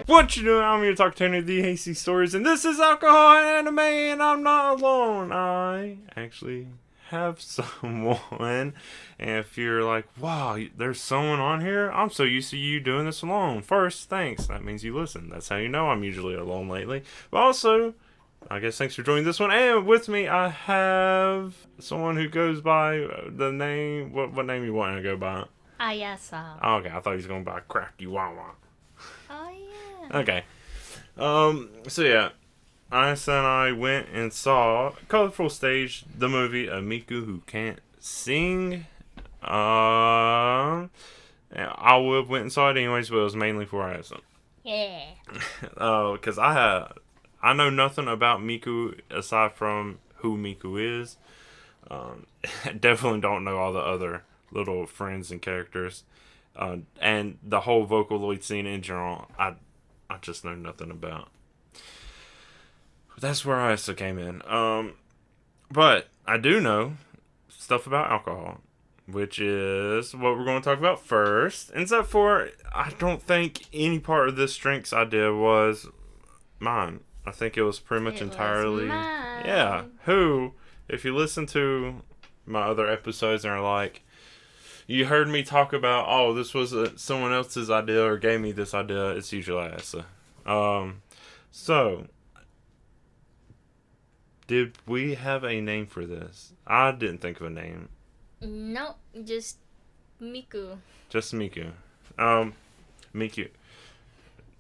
What you doing? I'm here to talk to the hasty stories, and this is alcohol and anime, and I'm not alone. I actually have someone, and if you're like, wow, there's someone on here, I'm so used to you doing this alone. First, thanks. That means you listen. That's how you know I'm usually alone lately. But also, I guess thanks for joining this one. And with me, I have someone who goes by the name. What name you want to go by? Ayasa. Oh, okay, I thought he was going by Crafty Wawa. Oh yeah. Okay. So yeah, Asa and I went and saw Colorful Stage, the movie of Miku Who Can't Sing. I would have went and saw it anyways, but it was mainly for Asa. Yeah. Because I know nothing about Miku aside from who Miku is. Definitely don't know all the other little friends and characters. And the whole Vocaloid scene in general, I just know nothing about. That's where I also came in. But I do know stuff about alcohol, which is what we're going to talk about first. Except for, I don't think any part of this drinks I did was mine. I think it was pretty much entirely. Mine. Yeah. Who, if you listen to my other episodes and are like, you heard me talk about, oh, this was someone else's idea or gave me this idea, it's usually Asa. So, did we have a name for this? I didn't think of a name. No, just Miku. Just Miku. Miku.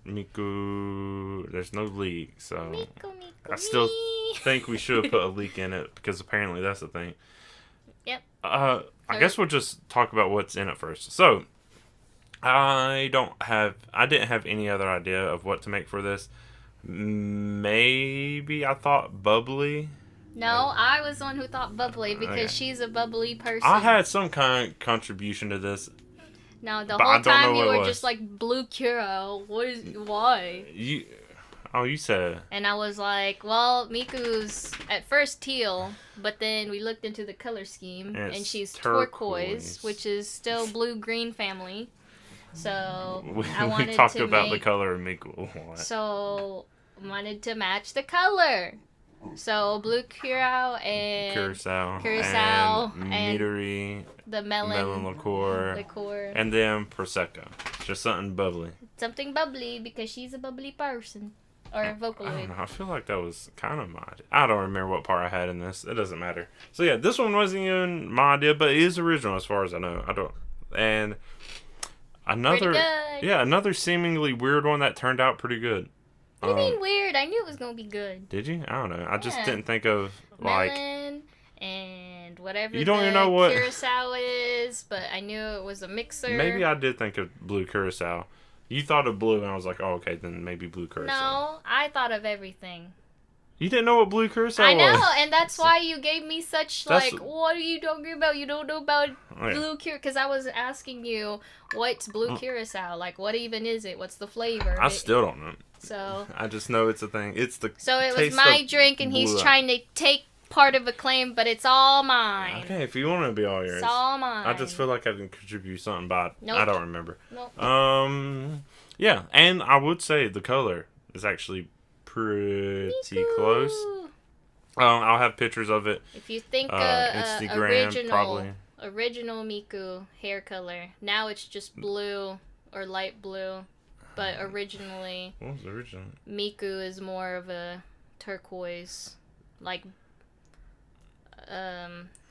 Miku. There's no leak, so. Miku. I still think we should have put a leak in it because apparently that's the thing. Yep. I guess we'll just talk about what's in it first. So, I didn't have any other idea of what to make for this. Maybe I thought bubbly. No, I was the one who thought bubbly because she's a bubbly person. I had some kind of contribution to this. No, the whole time you were just like blue Kuro. Why? You said it. And I was like, well, Miku's at first teal, but then we looked into the color scheme, and she's turquoise, which is still blue-green family. So I wanted we talked about the color of Miku. So wanted to match the color. So blue Curacao and Curacao and Midori, the melon liqueur, and then Prosecco. Just something bubbly. Something bubbly because she's a bubbly person. Or a Vocaloid. I don't know. I feel like that was kind of my idea. I don't remember what part I had in this. It doesn't matter. So yeah, this one wasn't even my idea, but it is original as far as I know. And another seemingly weird one that turned out pretty good. What do you mean weird? I knew it was gonna be good. Did you? I don't know. I just didn't think of like melon and whatever. You don't even know what Curacao is, but I knew it was a mixer. Maybe I did think of blue Curacao. You thought of blue, and I was like, oh, okay, then maybe blue Curacao. No, I thought of everything. You didn't know what blue Curacao was? I know, and that's why you gave me such, what are you talking about? You don't know about blue Curacao? Because I was asking you, what's blue Curacao? Like, what even is it? What's the flavor? I still don't know. So I just know it's a thing. So it was my drink, and he's trying to take part of a claim, but it's all mine. Okay, if you want to be all yours. It's all mine. I just feel like I can contribute something, but nope. I don't remember. Nope. Yeah, and I would say the color is actually pretty Miku. close. I'll have pictures of it. If you think Instagram, original Miku hair color, now it's just blue or light blue, but originally, what was the original? Miku is more of a turquoise, like.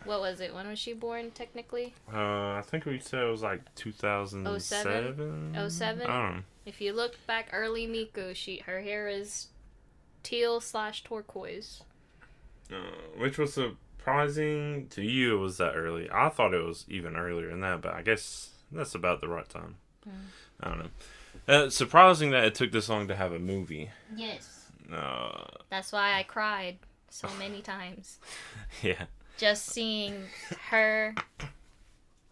What was it? When was she born, technically? I think we said it was like 2007. 07? I don't know. If you look back early Miku, her hair is teal/turquoise. Which was surprising to you, it was that early. I thought it was even earlier than that, but I guess that's about the right time. I don't know. Surprising that it took this long to have a movie. Yes. That's why I cried so many times. Yeah. Just seeing her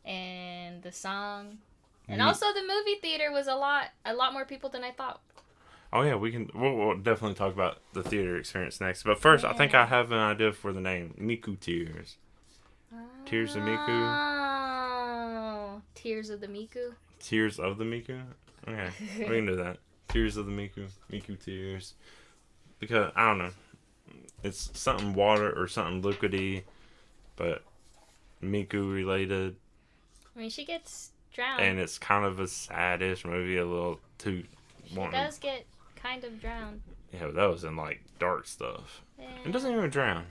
and the song. And also the movie theater was a lot more people than I thought. Oh yeah, we'll definitely talk about the theater experience next. But first, I think I have an idea for the name. Miku Tears. Tears of Miku. Oh, Tears of the Miku? Tears of the Miku? Okay, we can do that. Tears of the Miku. Miku tears. Because, I don't know. It's something water or something liquidy, but Miku related. I mean, she gets drowned. And it's kind of a sad-ish movie, a little too... She does get kind of drowned. Yeah, but that was in, like, dark stuff. Yeah. It doesn't even drown.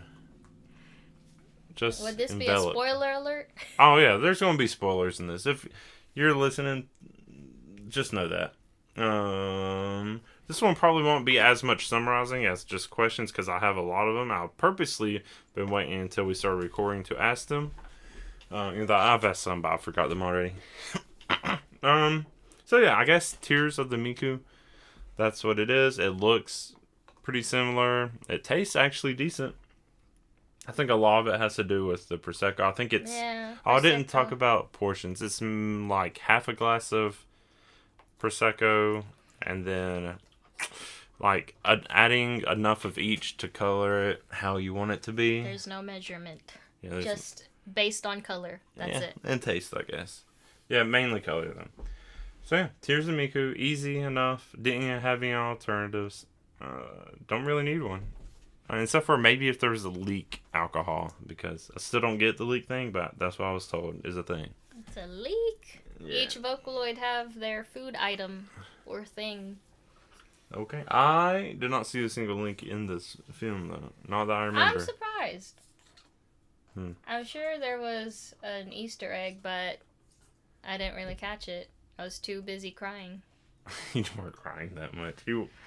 Just would this enveloped. be a spoiler alert? Oh, yeah, there's going to be spoilers in this. If you're listening, just know that. This one probably won't be as much summarizing as just questions because I have a lot of them. I've purposely been waiting until we started recording to ask them. I've asked some, but I forgot them already. So yeah, I guess Tears of the Miku. That's what it is. It looks pretty similar. It tastes actually decent. I think a lot of it has to do with the Prosecco. I think it's... Yeah, oh, I didn't talk about portions. It's like half a glass of Prosecco and then like adding enough of each to color it how you want it to be. There's no measurement. Yeah, just based on color. That's it. And taste, I guess. Yeah, mainly color then. So yeah, Tears of Miku, easy enough. Didn't have any alternatives. Don't really need one. Except for maybe if there was a leak alcohol, because I still don't get the leak thing, but that's what I was told is a thing. It's a leak. Yeah. Each Vocaloid have their food item or thing. Okay. I did not see a single link in this film, though. Not that I remember. I'm surprised. I'm sure there was an Easter egg, but I didn't really catch it. I was too busy crying. You weren't crying that much.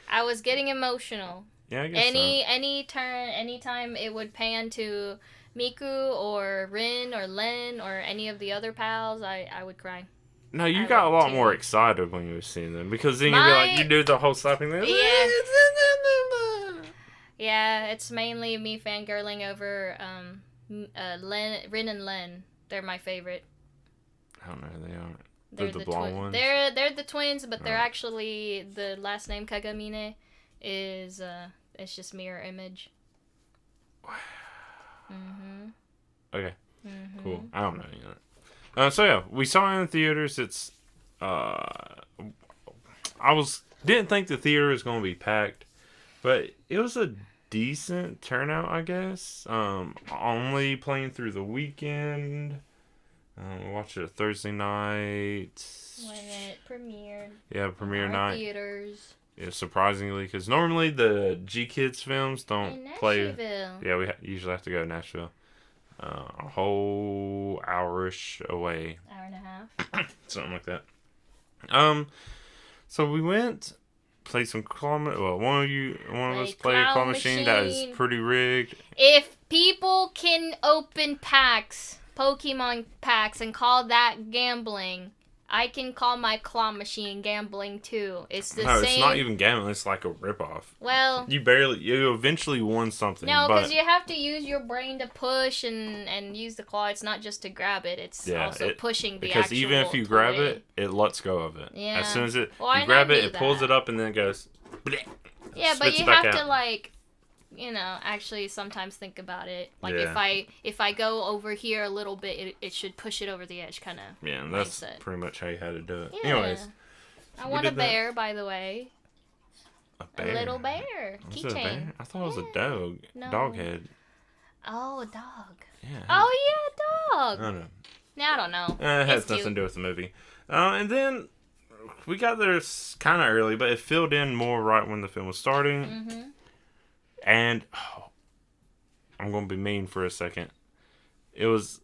I was getting emotional. Yeah, I guess anytime it would pan to Miku or Rin or Len or any of the other pals, I would cry. No, you got a lot more excited when you were seeing them because then you'd be like, you do the whole slapping thing. Yeah. Yeah, it's mainly me fangirling over Rin and Len. They're my favorite. I don't know who they are. They're the blonde ones? They're the twins, but they're actually, the last name Kagamine is, it's just mirror image. Wow. Mm-hmm. Okay. Mm-hmm. Cool. I don't know any of that. So yeah, we saw it in theaters. It's, didn't think the theater was going to be packed, but it was a decent turnout, I guess. Only playing through the weekend. We watched it Thursday night. When it premiered. Yeah, premiere night. Theaters. Yeah, surprisingly, because normally the gkids films don't play. Yeah, we usually have to go to Nashville. A whole hour-ish away. Hour and a half. Something like that. So we went, played some claw. Well, one of us played a claw machine that is pretty rigged. If people can open packs, Pokemon packs, and call that gambling, I can call my claw machine gambling too. It's the same. No, it's not even gambling. It's like a ripoff. Well, you eventually won something. No, because you have to use your brain to push and use the claw. It's not just to grab it. It's also pushing the actual because even if you grab it, it lets go of it. Yeah. As soon as you grab it, it pulls it up and then it goes. Yeah, but you have to actually sometimes think about it. Like if I go over here a little bit, it should push it over the edge, kind of. Yeah, and that's pretty much how you had to do it. Yeah. Anyways, I want a bear, by the way. A bear. A little bear. Keychain. I thought it was a dog. No. Dog head. Oh, a dog. Yeah. Oh yeah, dog. I don't know. Now I don't know. It has nothing to do with the movie. And then we got there kind of early, but it filled in more right when the film was starting. Mm-hmm. And I'm going to be mean for a second. It was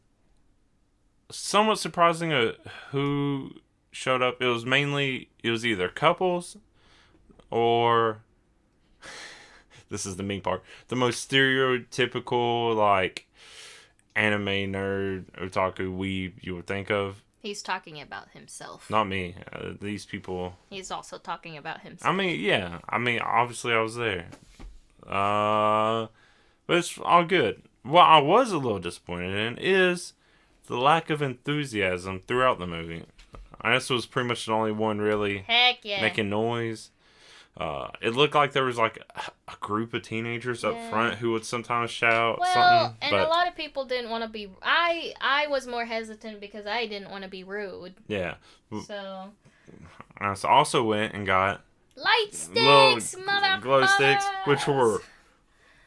somewhat surprising who showed up. It was either couples or this is the mean part. The most stereotypical like anime nerd, otaku, weeb you would think of. He's talking about himself. Not me. These people. He's also talking about himself. I mean, yeah. Obviously I was there. But it's all good. What I was a little disappointed in is the lack of enthusiasm throughout the movie. This was pretty much the only one really Heck yeah. making noise. It looked like there was like a group of teenagers up front who would sometimes shout something. Well, and a lot of people didn't want to be. I was more hesitant because I didn't want to be rude. Yeah. So. I also went and got light sticks, glow sticks, which were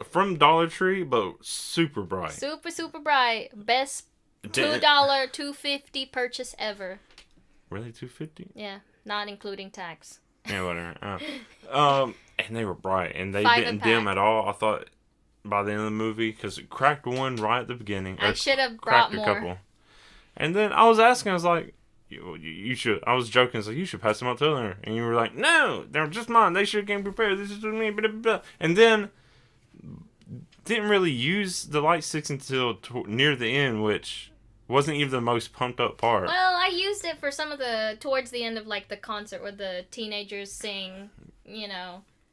from Dollar Tree, but super bright. Super bright. Best $2, $2.50 purchase ever. Really, $2.50? Yeah, not including tax. Yeah, whatever. And they were bright, and they didn't dim at all. I thought by the end of the movie, because it cracked one right at the beginning. I should have brought more. A couple. And then I was asking, I was like, you should. I was joking, I was like, you should pass them out to her. And you were like, no, they're just mine. They should have came prepared. This is me. Blah, blah, blah. And then didn't really use the light sticks until near the end, which wasn't even the most pumped up part. Well, I used it for some of towards the end of like the concert where the teenagers sing,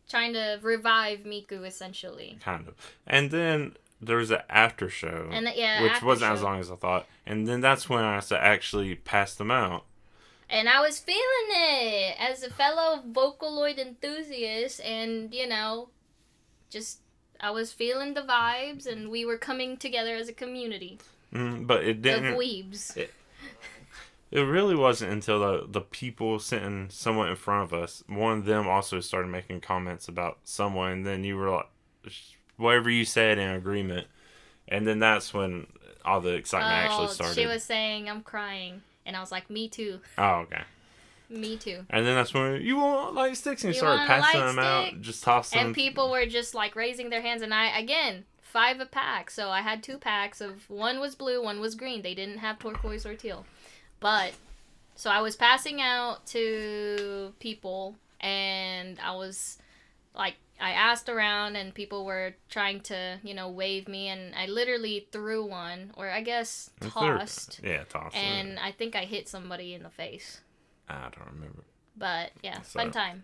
trying to revive Miku essentially. Kind of. And then there was an after show, which wasn't as long as I thought. And then that's when I actually passed them out. And I was feeling it as a fellow Vocaloid enthusiast, and I was feeling the vibes, and we were coming together as a community. But it didn't. Of weebs. It really wasn't until the people sitting somewhat in front of us, one of them also started making comments about someone, and then you were like, whatever you said in agreement. And then that's when all the excitement actually started. She was saying, I'm crying. And I was like, me too. Oh, okay. Me too. And then that's when you want light sticks, and you started passing them out, just toss them. And people were just like raising their hands, and again, 5 a pack. So I had 2 packs of, one was blue, one was green. They didn't have turquoise or teal. But, so I was passing out to people, and I was like, I asked around, and people were trying to, wave me, and I literally threw one, or I guess tossed. Tossed. And I think I hit somebody in the face. I don't remember. But, yeah, fun time.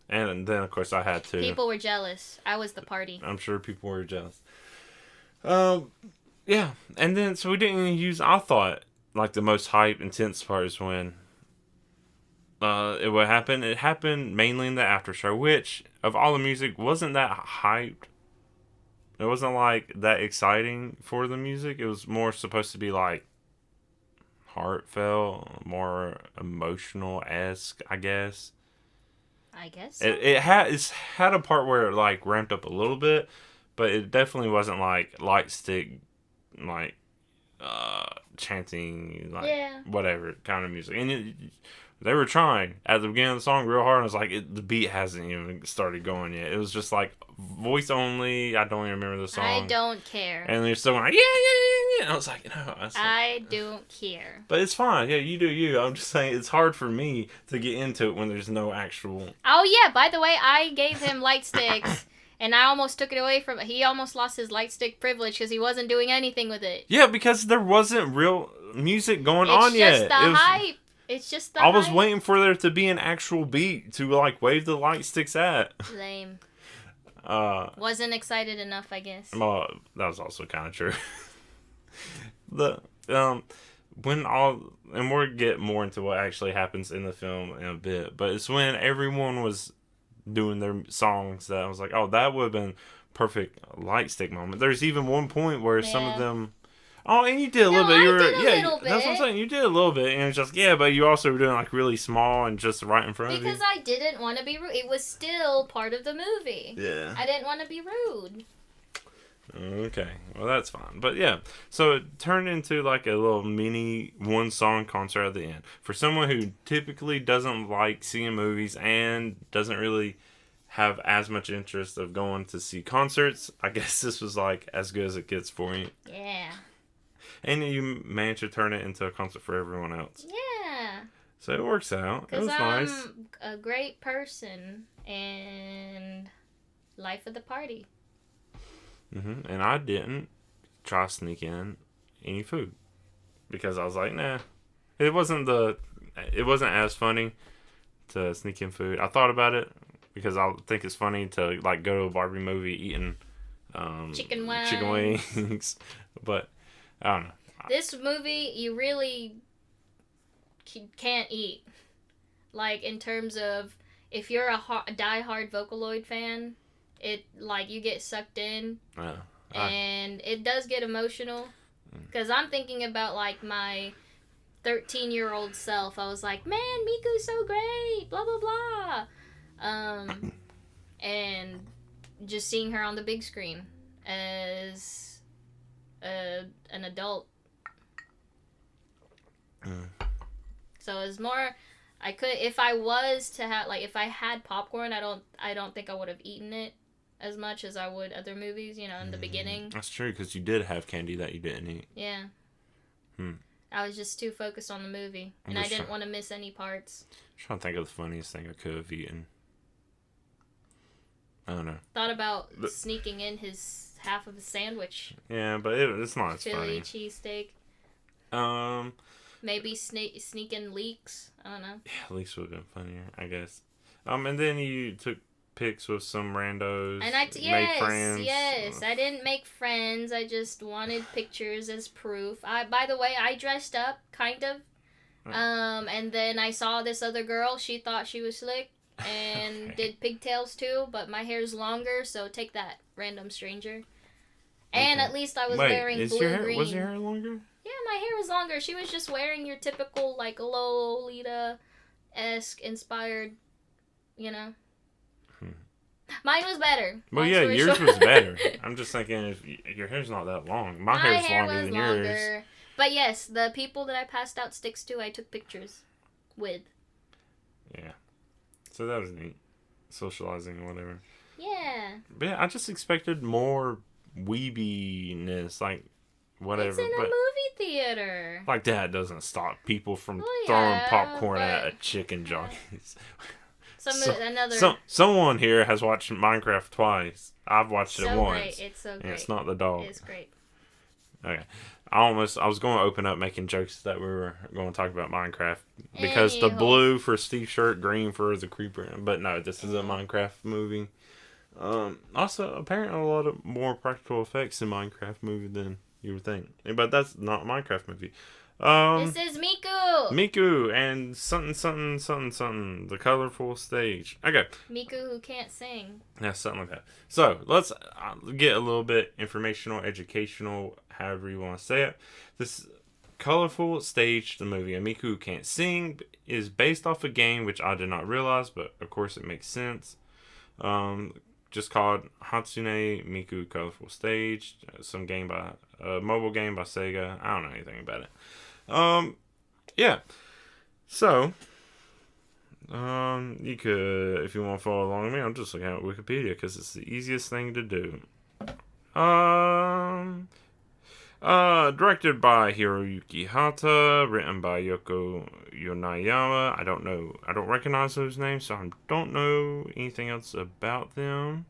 And then, of course, I had to. People were jealous. I was the party. I'm sure people were jealous. Yeah. And then, so we didn't even use, I thought, like, the most hype, intense part is when it would happen. It happened mainly in the after show, which, of all the music, wasn't that hyped. It wasn't, like, that exciting for the music. It was more supposed to be, like, heartfelt, more emotional-esque, I guess. I guess so. It's had a part where it, like, ramped up a little bit, but it definitely wasn't, like, light stick, like, chanting, like, whatever kind of music. And they were trying at the beginning of the song real hard, and I was like, the beat hasn't even started going yet. It was just like voice only. I don't even remember the song. I don't care. And they're still going, yeah. And I was like, no. I don't care. But it's fine. Yeah, you do you. I'm just saying it's hard for me to get into it when there's no actual. Oh, yeah. By the way, I gave him light sticks. And I almost took it away from him. He almost lost his light stick privilege because he wasn't doing anything with it. Yeah, because there wasn't real music going on yet. It's just the hype. It's just the hype. I was waiting for there to be an actual beat to, like, wave the light sticks at. Lame. Wasn't excited enough, I guess. Well, that was also kind of true. And we'll get more into what actually happens in the film in a bit, but it's when everyone was doing their songs that I was like, oh, that would have been perfect light stick moment. There's even one point where some of them, and you did a little bit. Little bit. That's what I'm saying. You did a little bit, and it's just but you also were doing like really small and just right in front of you. Because I didn't want to be rude. It was still part of the movie. Yeah. I didn't want to be rude. Okay, well that's fine. But yeah, so it turned into like a little mini one-song concert at the end. For someone who typically doesn't like seeing movies and doesn't really have as much interest of going to see concerts, I guess this was like as good as it gets for you. Yeah. And you managed to turn it into a concert for everyone else. Yeah. So it works out. It was nice. Because I'm a great person and life of the party. Mm-hmm. And I didn't try to sneak in any food because I was like, nah. It wasn't as funny to sneak in food. I thought about it because I think it's funny to like go to a Barbie movie eating chicken wings, but I don't know. This movie you really can't eat, like in terms of if you're a die-hard Vocaloid fan, it like you get sucked in, and it does get emotional. Because I'm thinking about like my 13-year-old self. I was like, man, Miku's so great, blah blah blah, and just seeing her on the big screen as an adult. So it's more. I could, if I was to have, like, if I had popcorn, I don't think I would have eaten it as much as I would other movies, you know, in the beginning. That's true, because you did have candy that you didn't eat. Yeah. I was just too focused on the movie, and I didn't want to miss any parts. I'm trying to think of the funniest thing I could have eaten. I don't know. Thought about sneaking in his half of the sandwich. Yeah, but it's not as funny. Philly cheesesteak. Maybe sneak in leeks. I don't know. Yeah, leeks would have been funnier, I guess. And then you took pics with some randos. And made friends. Yes. I didn't make friends. I just wanted pictures as proof. By the way, I dressed up, kind of. And then I saw this other girl. She thought she was slick and did pigtails too, but my hair's longer, so take that, random stranger. And at least I was wearing blue-green. Was your hair longer? Yeah, my hair was longer. She was just wearing your typical, like, Lolita-esque inspired, you know. Mine was better. Well, yeah, yours was better. I'm just thinking, if your hair's not that long. My hair's longer than yours. But yes, the people that I passed out sticks to, I took pictures with. Yeah. So that was neat. Socializing or whatever. Yeah. But yeah, I just expected more weebiness, like, whatever. It's in a movie theater. Like, that doesn't stop people from throwing popcorn at a chicken jockeys. Someone here has watched Minecraft twice. I've watched it once. Great. It's so great. And it's not the dog. It's great. Okay. I was going to open up making jokes that we were going to talk about Minecraft. Because the blue for Steve's shirt, green for the creeper. But no, this is a Minecraft movie. Also, apparently a lot of more practical effects in Minecraft movie than you would think. But that's not a Minecraft movie. This is Miku! Miku and something, the colorful stage. Okay. Miku who can't sing. Yeah, something like that. So, let's get a little bit informational, educational, however you want to say it. This colorful stage, the movie, and Miku who can't sing, is based off a game, which I did not realize, but of course it makes sense. Just called Hatsune Miku Colorful Stage. Some game by a mobile game by Sega. I don't know anything about it. Yeah. So, you could, if you want to follow along with me, I'm just looking at Wikipedia because it's the easiest thing to do. Directed by Hiroyuki Hata, written by Yoko Yonayama. I don't recognize those names, so I don't know anything else about them.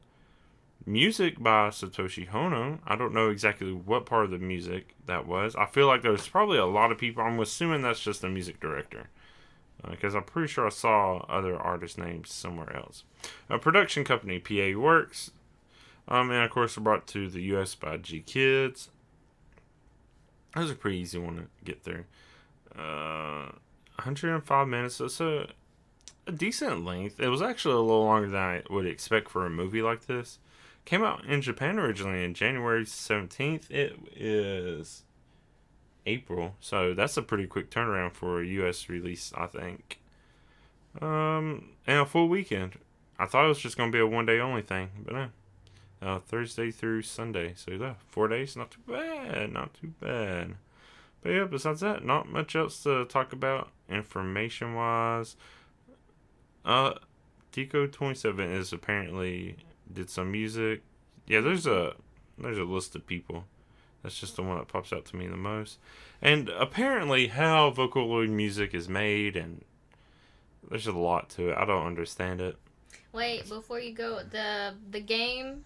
Music by Satoshi Hono. I don't know exactly what part of the music that was. I feel like there's probably a lot of people. I'm assuming that's just the music director. Because I'm pretty sure I saw other artist names somewhere else. A production company, PA Works. And of course, brought to the US by gkids. That was a pretty easy one to get through. 105 minutes. So it's a decent length. It was actually a little longer than I would expect for a movie like this. Came out in Japan originally on January 17th. It is April. So that's a pretty quick turnaround for a US release, I think. And a full weekend. I thought it was just going to be a one-day only thing. But no. Thursday through Sunday. So yeah, 4 days. Not too bad. Not too bad. But yeah, besides that, not much else to talk about information-wise. Deco27 is apparently did some music. Yeah, there's a list of people. That's just the one that pops out to me the most. And apparently how Vocaloid music is made, and there's a lot to it. I don't understand it. Wait, before you go, the game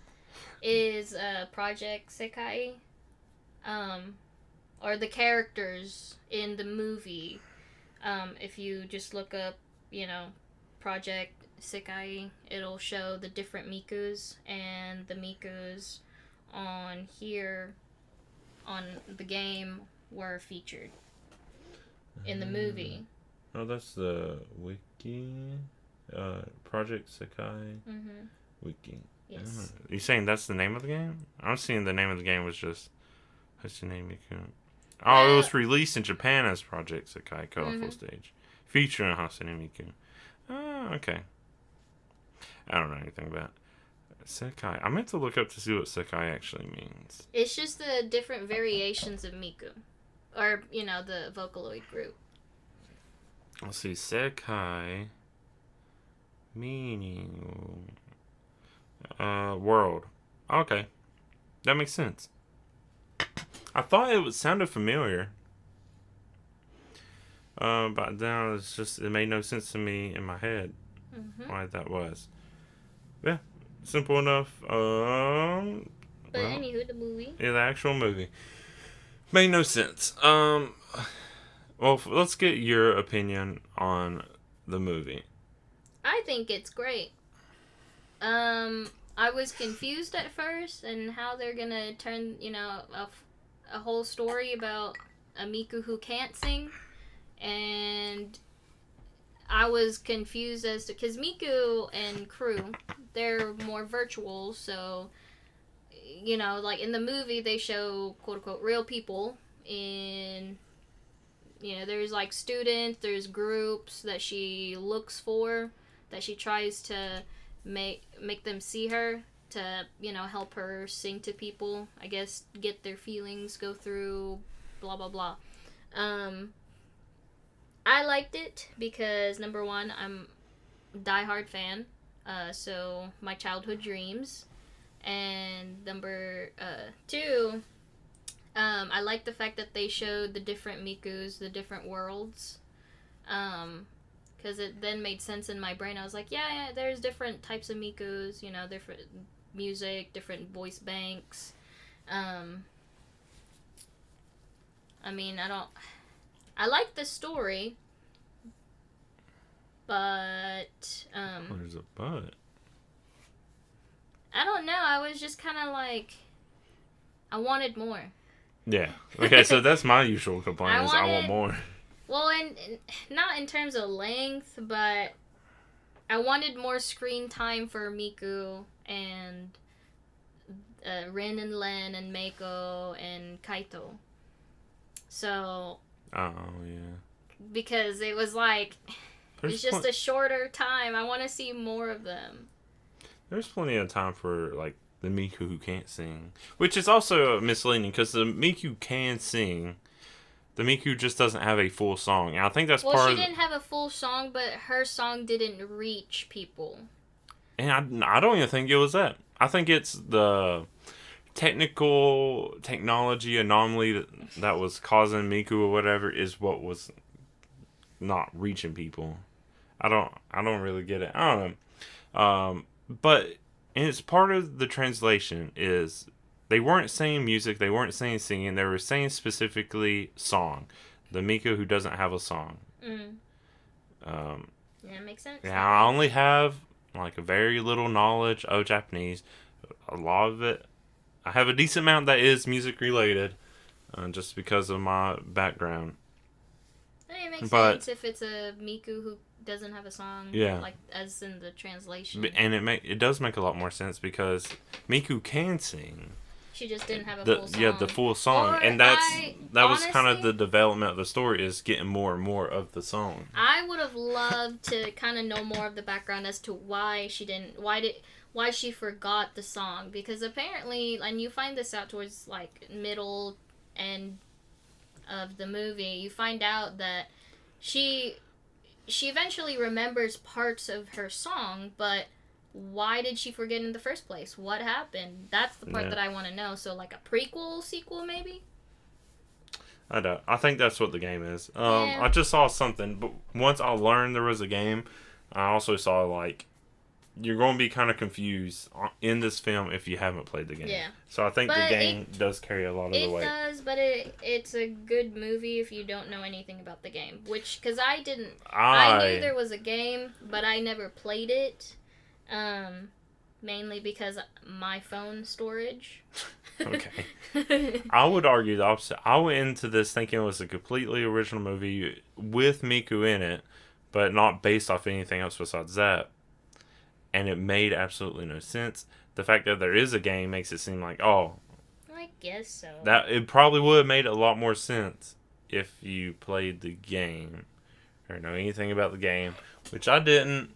is Project Sekai, or the characters in the movie. If you just look up, Project Sekai, it'll show the different Mikus, and the Mikus on here on the game were featured in the movie. Oh, that's the wiki. Project Sekai Wiki. Yes. You saying that's the name of the game? I'm seeing the name of the game was just Hatsune Miku. Oh, it was released in Japan as Project Sekai Colorful Stage, featuring Hatsune Miku. Oh, okay. I don't know anything about Sekai. I meant to look up to see what Sekai actually means. It's just the different variations of Miku. Or, the Vocaloid group. Let's see. Sekai meaning world. Okay. That makes sense. I thought it sounded familiar. But now it made no sense to me in my head why that was. Yeah. Simple enough. Anywho, the movie. Yeah, the actual movie. Made no sense. Well, let's get your opinion on the movie. I think it's great. I was confused at first and how they're gonna turn, a whole story about a Miku who can't sing. And I was confused as to... Because Miku and crew, they're more virtual, so... like in the movie, they show quote-unquote real people in... there's like students, there's groups that she looks for, that she tries to make them see her, to, help her sing to people, I guess, get their feelings, go through, blah, blah, blah. I liked it because, number one, I'm a diehard fan, so my childhood dreams. And number two, I like the fact that they showed the different Mikus, the different worlds, because it then made sense in my brain. I was like, yeah, there's different types of Mikus, different music, different voice banks. I like the story, but Where's the but? I don't know. I was just kind of like, I wanted more. Yeah. Okay, so that's my usual complaint I want more. Well, and not in terms of length, but I wanted more screen time for Miku and Rin and Len and Meiko and Kaito. So... Oh, yeah. Because it was like, it's just a shorter time. I want to see more of them. There's plenty of time for, like, the Miku who can't sing. Which is also misleading, because the Miku can sing. The Miku just doesn't have a full song. And I think that's part of... Well, she didn't have a full song, but her song didn't reach people. And I don't even think it was that. I think it's the technology anomaly that was causing Miku or whatever is what was not reaching people. I don't really get it. I don't know. But and it's part of the translation is they weren't saying music, they weren't saying singing, they were saying specifically song. The Miku who doesn't have a song. Yeah, it makes sense. Yeah, I only have like a very little knowledge of Japanese. A lot of it, I have a decent amount that is music related, just because of my background. It makes sense if it's a Miku who doesn't have a song, yeah, like as in the translation. And it does make a lot more sense because Miku can sing. She just didn't have a full song. Yeah, the full song, or and that was kind of the development of the story, is getting more and more of the song. I would have loved to kind of know more of the background as to why she forgot the song, because apparently, and you find this out towards like middle end of the movie, you find out that she eventually remembers parts of her song, but why did she forget in the first place? What happened? That's the part that I want to know. So like a prequel, sequel, maybe? I don't. I think that's what the game is. I just saw something, but once I learned there was a game, I also saw like you're going to be kind of confused in this film if you haven't played the game. Yeah. So I think the game does carry a lot of the weight. It does, but it's a good movie if you don't know anything about the game. Because I didn't. I knew there was a game, but I never played it. Mainly because my phone storage. Okay. I would argue the opposite. I went into this thinking it was a completely original movie with Miku in it, but not based off anything else besides that. And it made absolutely no sense. The fact that there is a game makes it seem like, oh, I guess so. That it probably would have made a lot more sense if you played the game or know anything about the game, which I didn't.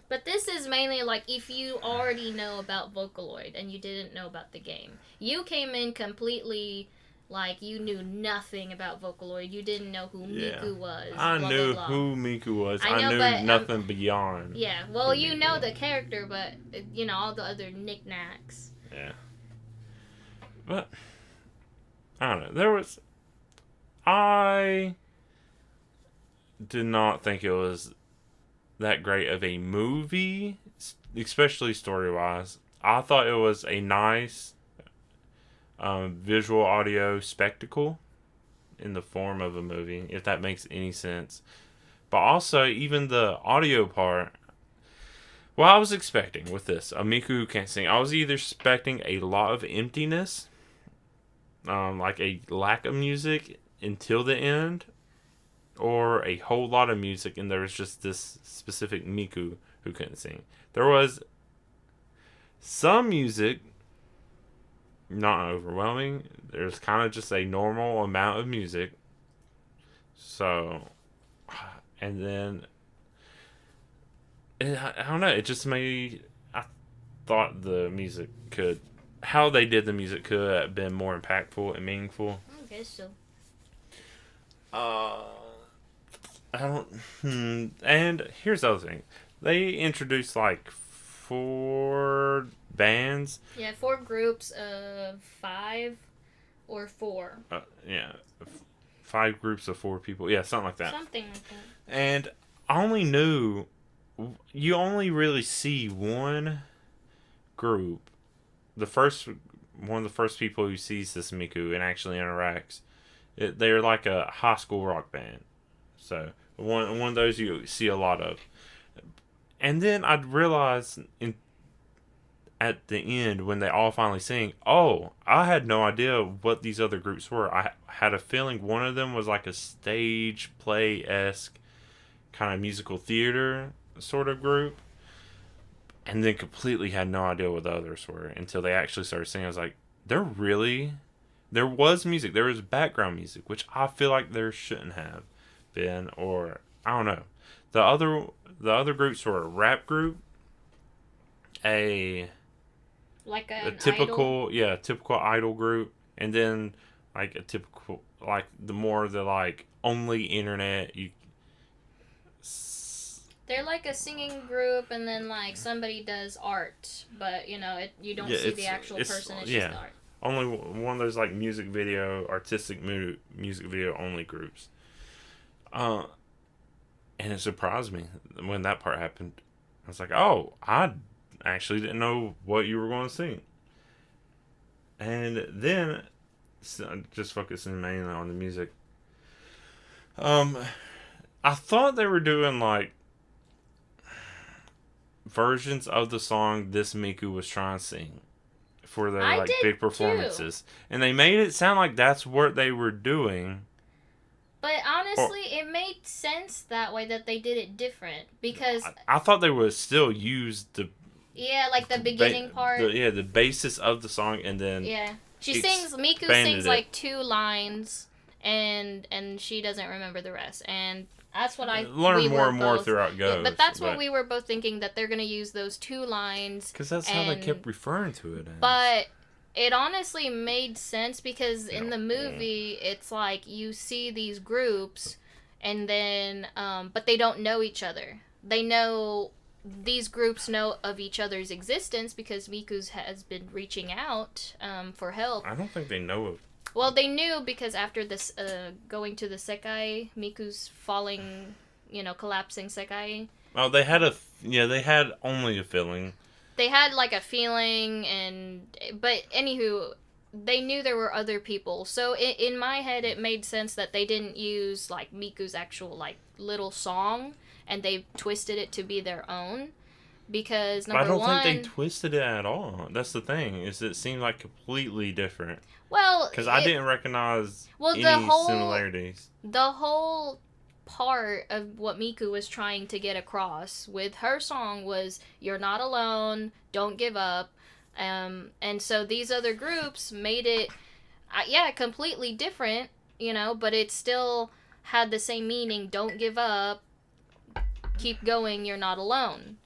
But this is mainly like if you already know about Vocaloid and you didn't know about the game. You came in completely like you knew nothing about Vocaloid. You didn't know who Miku was. I knew who Miku was. I knew nothing beyond. Yeah, well, you know the character, but you know all the other knickknacks. Yeah. But I don't know. I did not think it was that great of a movie, especially story-wise. I thought it was a nice visual audio spectacle in the form of a movie, if that makes any sense. But also, even the audio part, well, I was expecting with this, a Miku who can't sing, I was either expecting a lot of emptiness, like a lack of music until the end, or a whole lot of music and there was just this specific Miku who couldn't sing. There was some music, not overwhelming. There's kind of just a normal amount of music. So, and then, I don't know, it just made, I thought the music how they did the music could have been more impactful and meaningful. I guess so. I don't. And here's the other thing. They introduced like 4 bands. Yeah, 4 groups of 5 or 4. Yeah, 5 groups of 4 people. Yeah, something like that. Something like that. And I only knew. You only really see one group. One of the first people who sees this Miku and actually interacts. They're like a high school rock band. So one of those you see a lot of, and then I'd realize at the end when they all finally sing, oh, I had no idea what these other groups were. I had a feeling one of them was like a stage play-esque kind of musical theater sort of group, and then completely had no idea what the others were until they actually started singing. I was like, there was music, there was background music, which I feel like there shouldn't have been, or I don't know. The other groups were a rap group, a typical idol? Typical idol group, and then like a typical like the like only internet They're like a singing group, and then like somebody does art, but you don't see the actual person. It's just art. Only one of those like artistic music video only groups. And it surprised me when that part happened. I was like, oh, I actually didn't know what you were going to sing. And then, just focusing mainly on the music. I thought they were doing like versions of the song this Miku was trying to sing for their like big performances, and they made it sound like that's what they were doing. But honestly, it made sense that way that they did it different because I thought they would still use the like the beginning part. The basis of the song, and then Miku sings like 2 lines, and she doesn't remember the rest, and that's what I learn more and more throughout it goes. Yeah, but that's what we were both thinking, that they're gonna use those 2 lines because that's how they kept referring to it as. But it honestly made sense because in the movie, it's like you see these groups, and then but they don't know each other. These groups know of each other's existence because Miku's has been reaching out for help. I don't think they know of. Well, they knew because after this going to the Sekai, Miku's falling, collapsing Sekai. Oh, they had only a feeling. They had like a feeling, but anywho, they knew there were other people. So in my head, it made sense that they didn't use like Miku's actual like little song, and they twisted it to be their own. Because number one, I don't think they twisted it at all. That's the thing, is it seemed like completely different. Well, because I didn't recognize any similarities. The whole part of what Miku was trying to get across with her song was, you're not alone, don't give up. And so these other groups made it, completely different, but it still had the same meaning. Don't give up, keep going, you're not alone.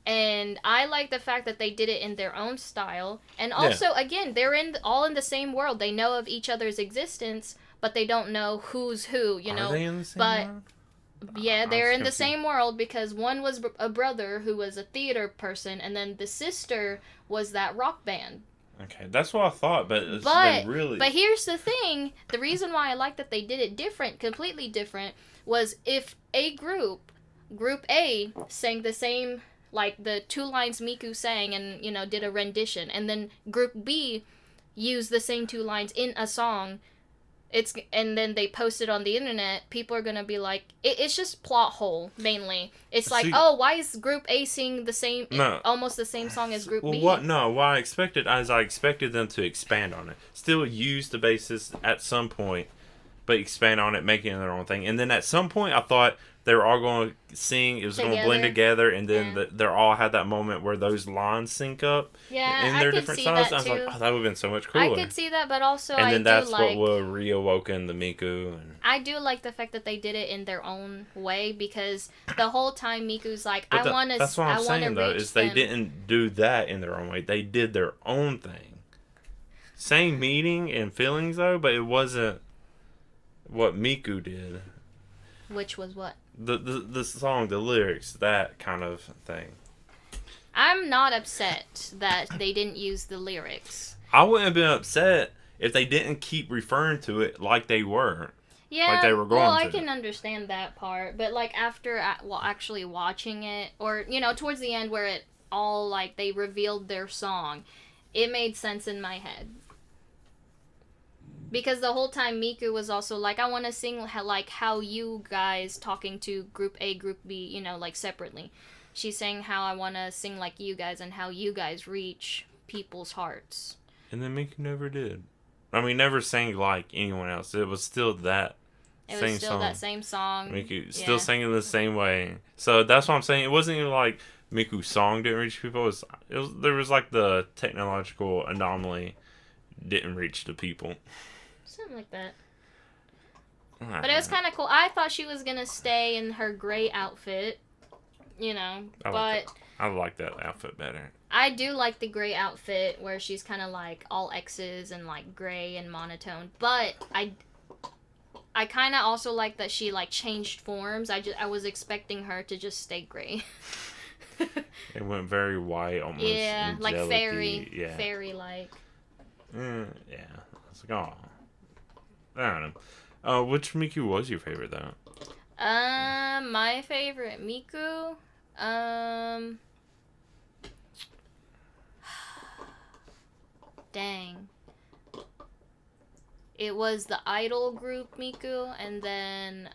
And I like the fact that they did it in their own style. And also, again, they're all in the same world. They know of each other's existence, but they don't know who's who, Are they in the same world? Yeah, they're in the same world because one was a brother who was a theater person, and then the sister was that rock band. Okay, that's what I thought, but here's the thing. The reason why I like that they did it completely different, was if a group A, sang the same, like the 2 lines Miku sang and, did a rendition, and then Group B used the same 2 lines in a song, and then they post it on the internet, people are gonna be like, it's just plot hole, mainly. It's like, why is Group A singing almost the same song as Group B? What I expected them to expand on it. Still use the basis at some point, but expand on it, making it their own thing. And then at some point, I thought they were all going to sing, it was going to blend together, and then they're all had that moment where those lines sync up in their different styles. I was like, that would have been so much cooler. I could see that, but also that's what will reawaken the Miku. I do like the fact that they did it in their own way, because the whole time Miku's like, I want to reach them. That's what I'm saying, though, is they didn't do that in their own way. They did their own thing. Same meaning and feelings, though, but it wasn't what Miku did. Which was what? The song, the lyrics, that kind of thing. I'm not upset that they didn't use the lyrics. I wouldn't have been upset if they didn't keep referring to it like they were. Yeah, like they were going I can understand that part. But, like, after actually watching it, or, towards the end where it all, like, they revealed their song, it made sense in my head. Because the whole time Miku was also like, I want to sing like how you guys talking to Group A, Group B, like separately. She's saying how I want to sing like you guys and how you guys reach people's hearts. And then Miku never did. I mean, never sang like anyone else. It was still that same song. Miku still singing the same way. So that's what I'm saying. It wasn't even like Miku's song didn't reach people. There was like the technological anomaly didn't reach the people. Something like that. But it was kind of cool. I thought she was going to stay in her gray outfit, but... I like that outfit better. I do like the gray outfit where she's kind of like all X's and like gray and monotone. But I kind of also like that she like changed forms. I was expecting her to just stay gray. It went very white, almost. Yeah, like fairy-like. Yeah, It's like, oh... I don't know. Which Miku was your favorite, though? My favorite Miku? Dang. It was the idol group Miku, and then,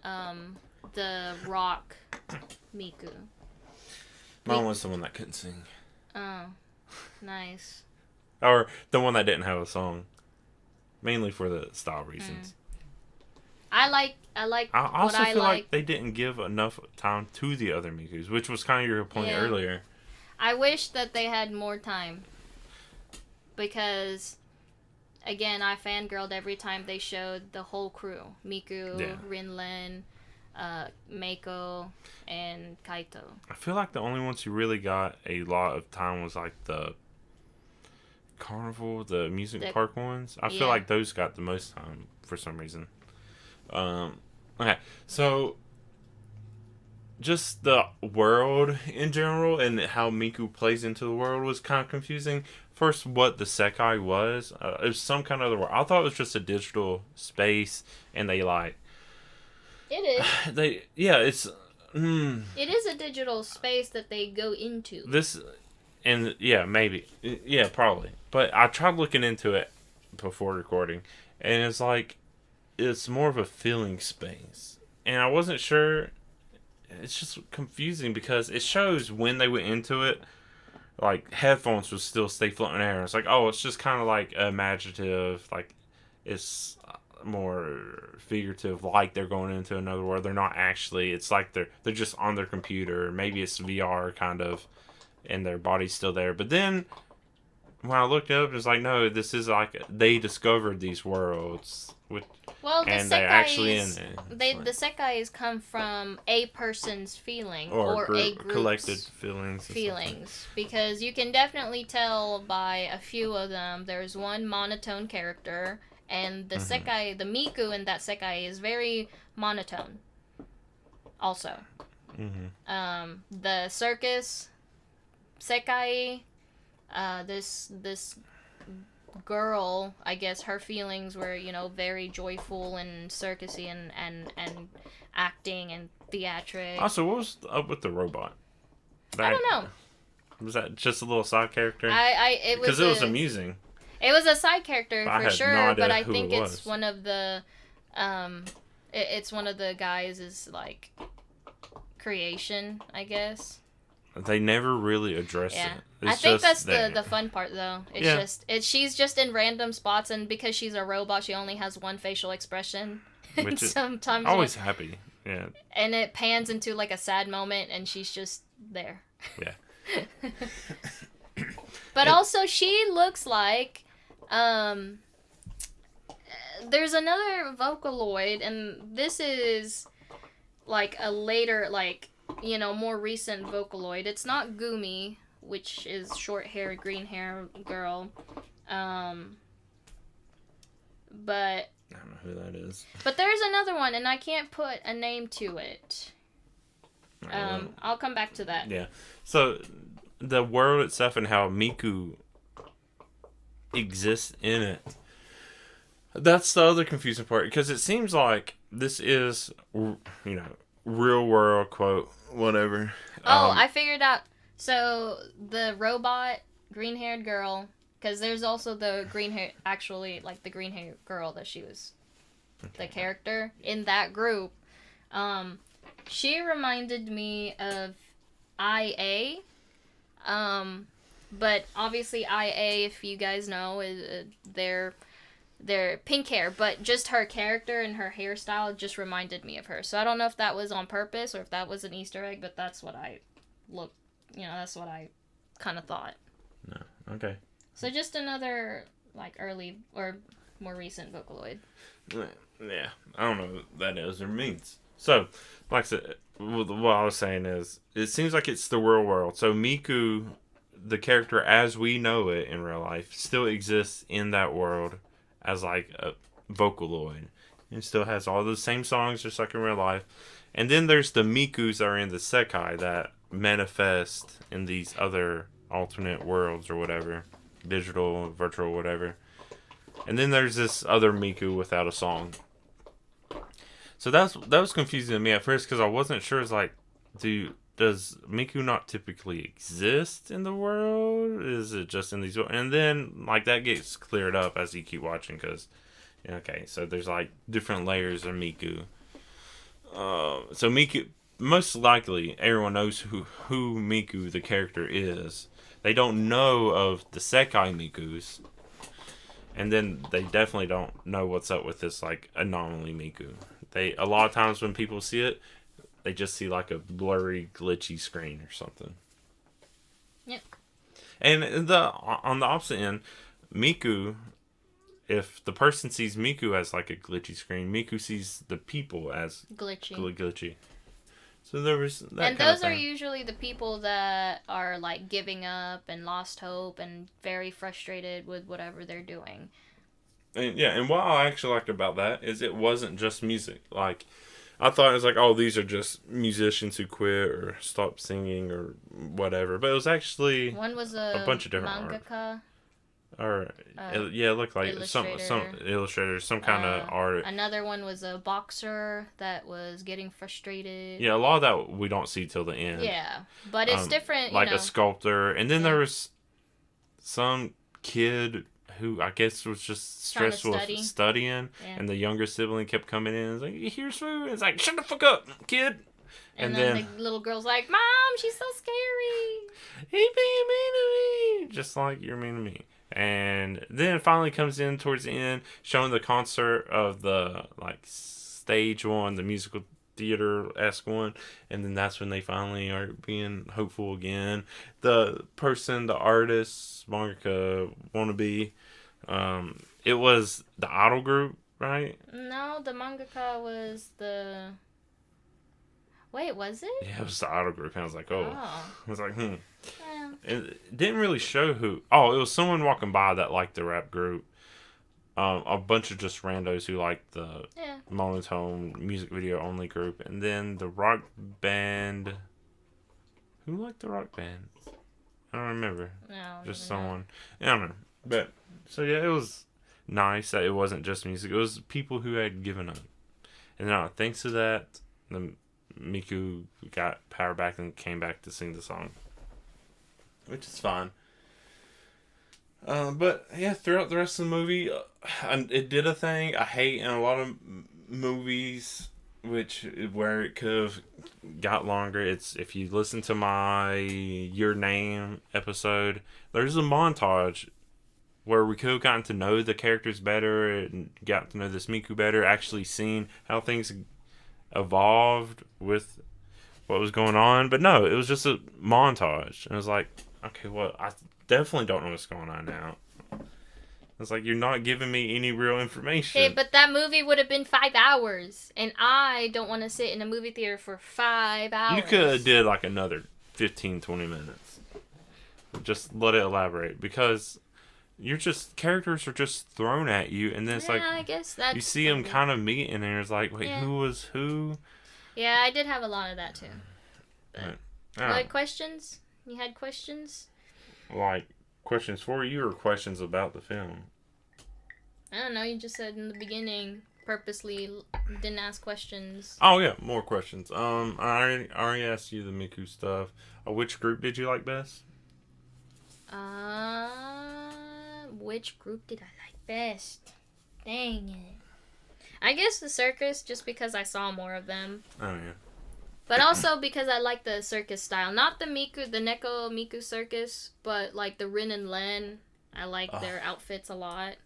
the rock Miku. Mine was the one that couldn't sing. Oh, nice. Or the one that didn't have a song. Mainly for the style reasons. I also feel like they didn't give enough time to the other Mikus, which was kind of your point earlier. I wish that they had more time. Because, again, I fangirled every time they showed the whole crew. Miku, Rinlen, Meiko, and Kaito. I feel like the only ones who really got a lot of time was like the Carnival, the amusement park ones. I feel like those got the most time for some reason. Okay, so just the world in general and how Miku plays into the world was kind of confusing. First, what the Sekai was. It was some kind of other world. I thought it was just a digital space, and they like... It is. It's... It is a digital space that they go into. And maybe. Yeah, probably. But I tried looking into it before recording, and it's like, it's more of a feeling space. And I wasn't sure. It's just confusing because it shows when they went into it, like, headphones would still stay floating in air. It's like, it's just kind of like imaginative, like, it's more figurative, like they're going into another world. They're not actually. It's like they're just on their computer. Maybe it's VR kind of, and their body's still there. But then when I looked up, it's like, no, this is like they discovered these worlds, and they're actually in it. The sekais come from a person's feeling or a group's collected feelings, because you can definitely tell by a few of them. There's one monotone character, and the sekai, the Miku in that sekai is very monotone. Also, the circus sekai. This girl, I guess her feelings were, very joyful and circusy and acting and theatric. Also, what was up with the robot? I don't know. Was that just a little side character? It was amusing. It was a side character for sure, no but I think it's one of the it's one of the guys' like creation, I guess. They never really address it. I think that's the fun part, though. She's just in random spots, and because she's a robot, she only has one facial expression. Which is sometimes always happy. Yeah. And it pans into like a sad moment, and she's just there. Yeah. But also, she looks like there's another Vocaloid, and this is like a later more recent Vocaloid. It's not Gumi, which is short hair, green hair girl. But I don't know who that is. But there's another one, and I can't put a name to it. I'll come back to that. Yeah. So the world itself and how Miku exists in it. That's the other confusing part, because it seems like this is, real world, quote, whatever. I figured out. So the robot, green-haired girl, because there's also the green hair, actually, like the green-haired girl that she was the character in that group. She reminded me of IA. But obviously IA, if you guys know, is they're pink hair, but just her character and her hairstyle just reminded me of her. So I don't know if that was on purpose or if that was an Easter egg, but that's what I that's what I kind of thought. No. Okay. So just another, early or more recent Vocaloid. Yeah. I don't know what that is or means. So, like I said, what I was saying is, it seems like it's the real world. So Miku, the character as we know it in real life, still exists in that world as a Vocaloid. And still has all the same songs just like in real life. And then there's the Mikus that are in the Sekai that manifest in these other alternate worlds or whatever. Digital, virtual, whatever. And then there's this other Miku without a song. So that was confusing to me at first, because I wasn't sure. It's like, does Miku not typically exist in the world? Is it just in these? And then that gets cleared up as you keep watching, because so there's different layers of Miku. So Miku, most likely everyone knows who Miku the character is. They don't know of the Sekai Mikus. And then they definitely don't know what's up with this anomaly Miku. A lot of times when people see it, they just see a blurry, glitchy screen or something. Yep. And on the opposite end, Miku, if the person sees Miku as a glitchy screen, Miku sees the people as glitchy. So there was that. And those are usually the people that are giving up and lost hope and very frustrated with whatever they're doing. And what I actually liked about that is it wasn't just music. I thought it was these are just musicians who quit or stopped singing or whatever. But it was actually one was a bunch of different mangaka. It looked like some illustrator, some kind of art. Another one was a boxer that was getting frustrated. Yeah, a lot of that we don't see till the end. Yeah, but it's different. A sculptor, and then there was some kid who I guess was just stressed with studying, and the younger sibling kept coming in and was like, "Here's food." And it's like, "Shut the fuck up, kid." And then the little girl's like, "Mom, she's so scary." He's being mean to me, just like you're mean to me. And then it finally comes in towards the end, showing the concert of the like stage one, the musical theater-esque one, and then that's when they finally are being hopeful again. The artist, mangaka wannabe, it was the idol group, right? No, the mangaka was the... Wait, was it? Yeah, it was the idol group. And I was like, oh. I was like, Yeah. It didn't really show who. Oh, it was someone walking by that liked the rap group. A bunch of just randos who liked the monotone music video only group, and then the rock band. Who liked the rock band? I don't remember. No, just someone. I don't know. But so yeah, it was nice that it wasn't just music. It was people who had given up, and now thanks to that, the Miku got power back and came back to sing the song, which is fine. But yeah, throughout the rest of the movie, it did a thing I hate in a lot of movies, where it could have got longer. It's if you listen to my Your Name episode, there's a montage where we could have gotten to know the characters better and got to know this Miku better, actually seen how things evolved with what was going on. But no, it was just a montage, and it was like, okay, well, I definitely don't know what's going on now. It's like, you're not giving me any real information. Okay, but that movie would have been 5 hours, and I don't want to sit in a movie theater for 5 hours. You could have did like another 15, 20 minutes. Just let it elaborate, because characters are just thrown at you, and then it's like, I guess that's... You see them kind of meet, and then it's like, wait, who was who? Yeah, I did have a lot of that too. But, like, questions? You had questions? Like, questions for you or questions about the film? I don't know. You just said in the beginning, purposely didn't ask questions. Oh, yeah. More questions. I already asked you the Miku stuff. Which group did you like best? Which group did I like best? Dang it. I guess the circus, just because I saw more of them. Oh, yeah. But also because I like the circus style. Not the Neko Miku circus, but like the Rin and Len. I like their outfits a lot.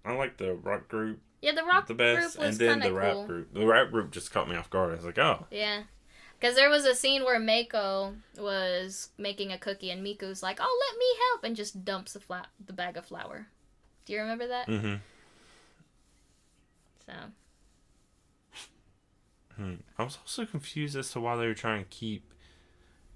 I like the rock group. Yeah, the rock the best, group was and then the rap cool. group. The rap group just caught me off guard. I was like, oh. Yeah. Because there was a scene where Mako was making a cookie and Miku's like, oh, let me help, and just dumps the bag of flour. Do you remember that? Mm-hmm. So... I was also confused as to why they were trying to keep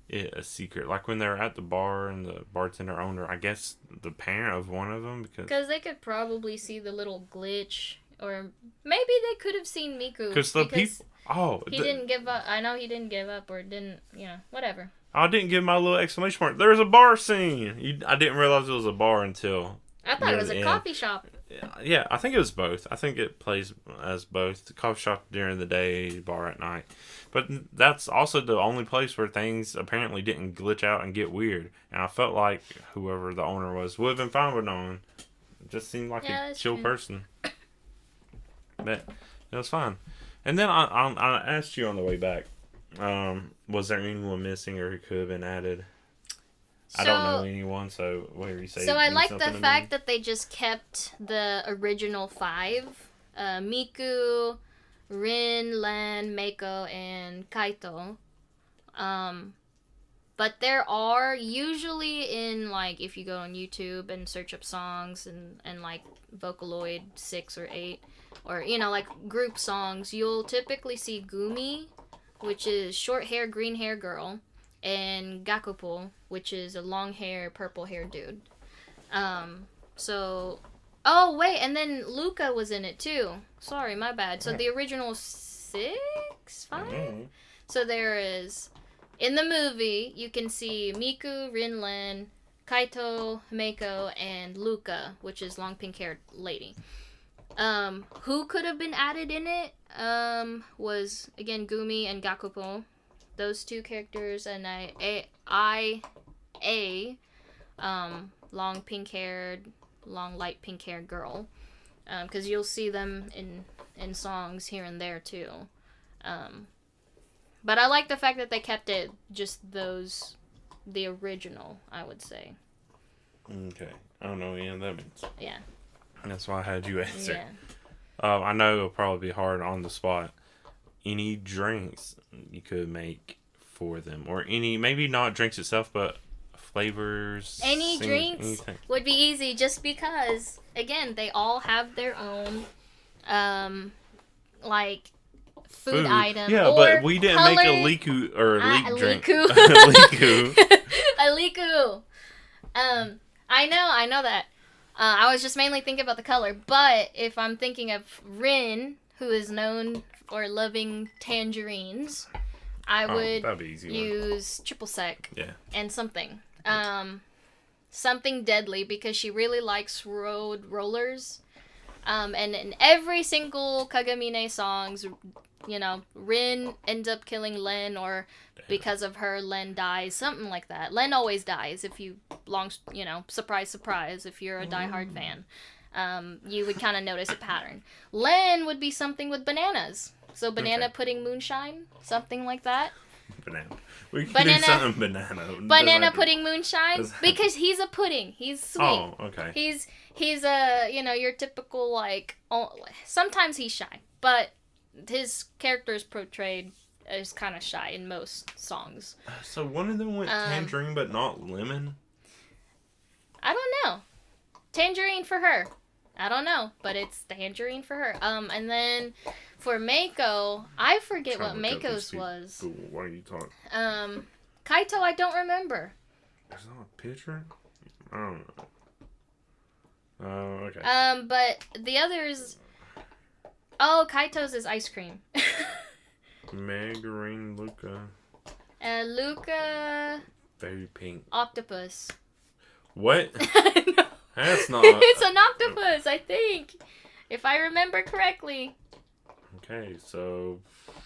it a secret. Like when they were at the bar and the bartender owner, I guess the parent of one of them, because they could probably see the little glitch, or maybe they could have seen Miku. Because the people... Oh. He didn't give up. I know he didn't give up, or didn't, whatever. I didn't give my little exclamation mark. There's a bar scene. I didn't realize it was a bar until... I thought it was a coffee shop. Yeah, I think it was both. I think it plays as both. The coffee shop during the day, bar at night. But that's also the only place where things apparently didn't glitch out and get weird. And I felt like whoever the owner was would have been fine with knowing. It just seemed like a chill person. But it was fine. And then I asked you on the way back, was there anyone missing or who could have been added? I don't know anyone, so whatever you say. So I like the fact that they just kept the original 5. Miku, Rin, Lan, Mako, and Kaito. But there are usually in, like, if you go on YouTube and search up songs and like Vocaloid 6 or 8, or, like group songs, you'll typically see Gumi, which is short hair, green hair girl, and Gakupo, which is a long hair, purple hair dude. Oh, wait, and then Luca was in it, too. Sorry, my bad. So the original 6? 5? Mm-hmm. So there is... In the movie, you can see Miku, Rinlen, Kaito, Mako, and Luca, which is long pink-haired lady. Who could have been added in it was, again, Gumi and Gakupo. Those 2 characters, and long pink-haired, long light pink-haired girl. Because you'll see them in songs here and there, too. But I like the fact that they kept it just the original, I would say. Okay. I don't know. Yeah, that means. Yeah. That's why I had you answer. Yeah. I know it'll probably be hard on the spot. Any drinks you could make for them, or any, maybe not drinks itself, but flavors. Any drinks anything. would be easy, just because again they all have their own, like food item. Yeah, or but we didn't color. make a liku or a leek drink. Liku. A liku. I know that. I was just mainly thinking about the color, but if I'm thinking of Rin, who is known for loving tangerines, I would use triple sec. Yeah. And something. Something deadly, because she really likes road rollers. And in every single Kagamine songs, you know, Rin ends up killing Len, or because of her, Len dies. Something like that. Len always dies if you surprise, surprise, if you're a diehard fan. You would kind of notice a pattern. Len would be something with bananas. So banana pudding moonshine, something like that. Banana. We can do something banana. Banana pudding moonshine, because he's a pudding. He's sweet. Oh, okay. He's a, your typical, like, sometimes he's shy, but his character is portrayed as kind of shy in most songs. So one of them went tangerine, but not lemon? I don't know. Tangerine for her. I don't know, but it's tangerine for her. And then for Mako, I forget what Mako's was. What are you talking? Kaito, I don't remember. There's not a picture? I don't know. Oh, okay. But the others... Oh, Kaito's is ice cream. Margarine Luca. Luca... Very pink. Octopus. What? No. That's not... It's an octopus, I think. If I remember correctly. Okay, so...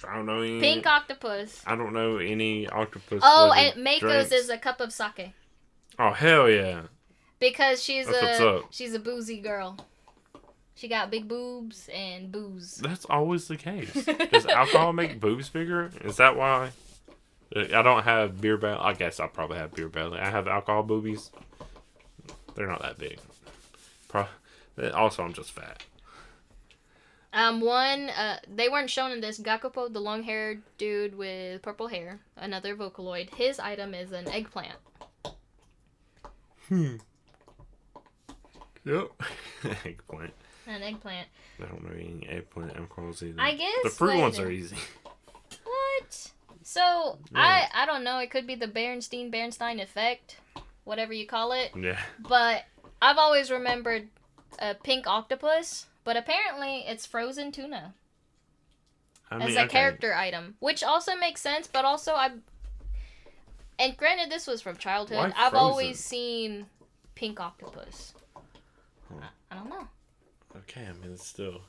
I don't know any... Pink octopus. I don't know any octopus. Oh, and Mako's drinks. is a cup of sake. Oh, hell yeah. Because she's That's what's a boozy girl. She got big boobs and booze. That's always the case. Does alcohol make boobs bigger? Is that why? I don't have beer belly. I guess I probably have beer belly. I have alcohol boobies. They're not that big. Also, I'm just fat. They weren't shown in this. Gakupo, the long-haired dude with purple hair, another Vocaloid. His item is an eggplant. Yep. Eggplant. An eggplant. I don't know any eggplant alcohols either. I guess the fruit ones are easy. What? So, yeah. I don't know. It could be the Bernstein effect, whatever you call it. Yeah. But I've always remembered a pink octopus, but apparently it's frozen tuna. As a character item, which also makes sense, but also and granted, this was from childhood. I've always seen pink octopus. Huh. I don't know. Okay, I mean, it's still...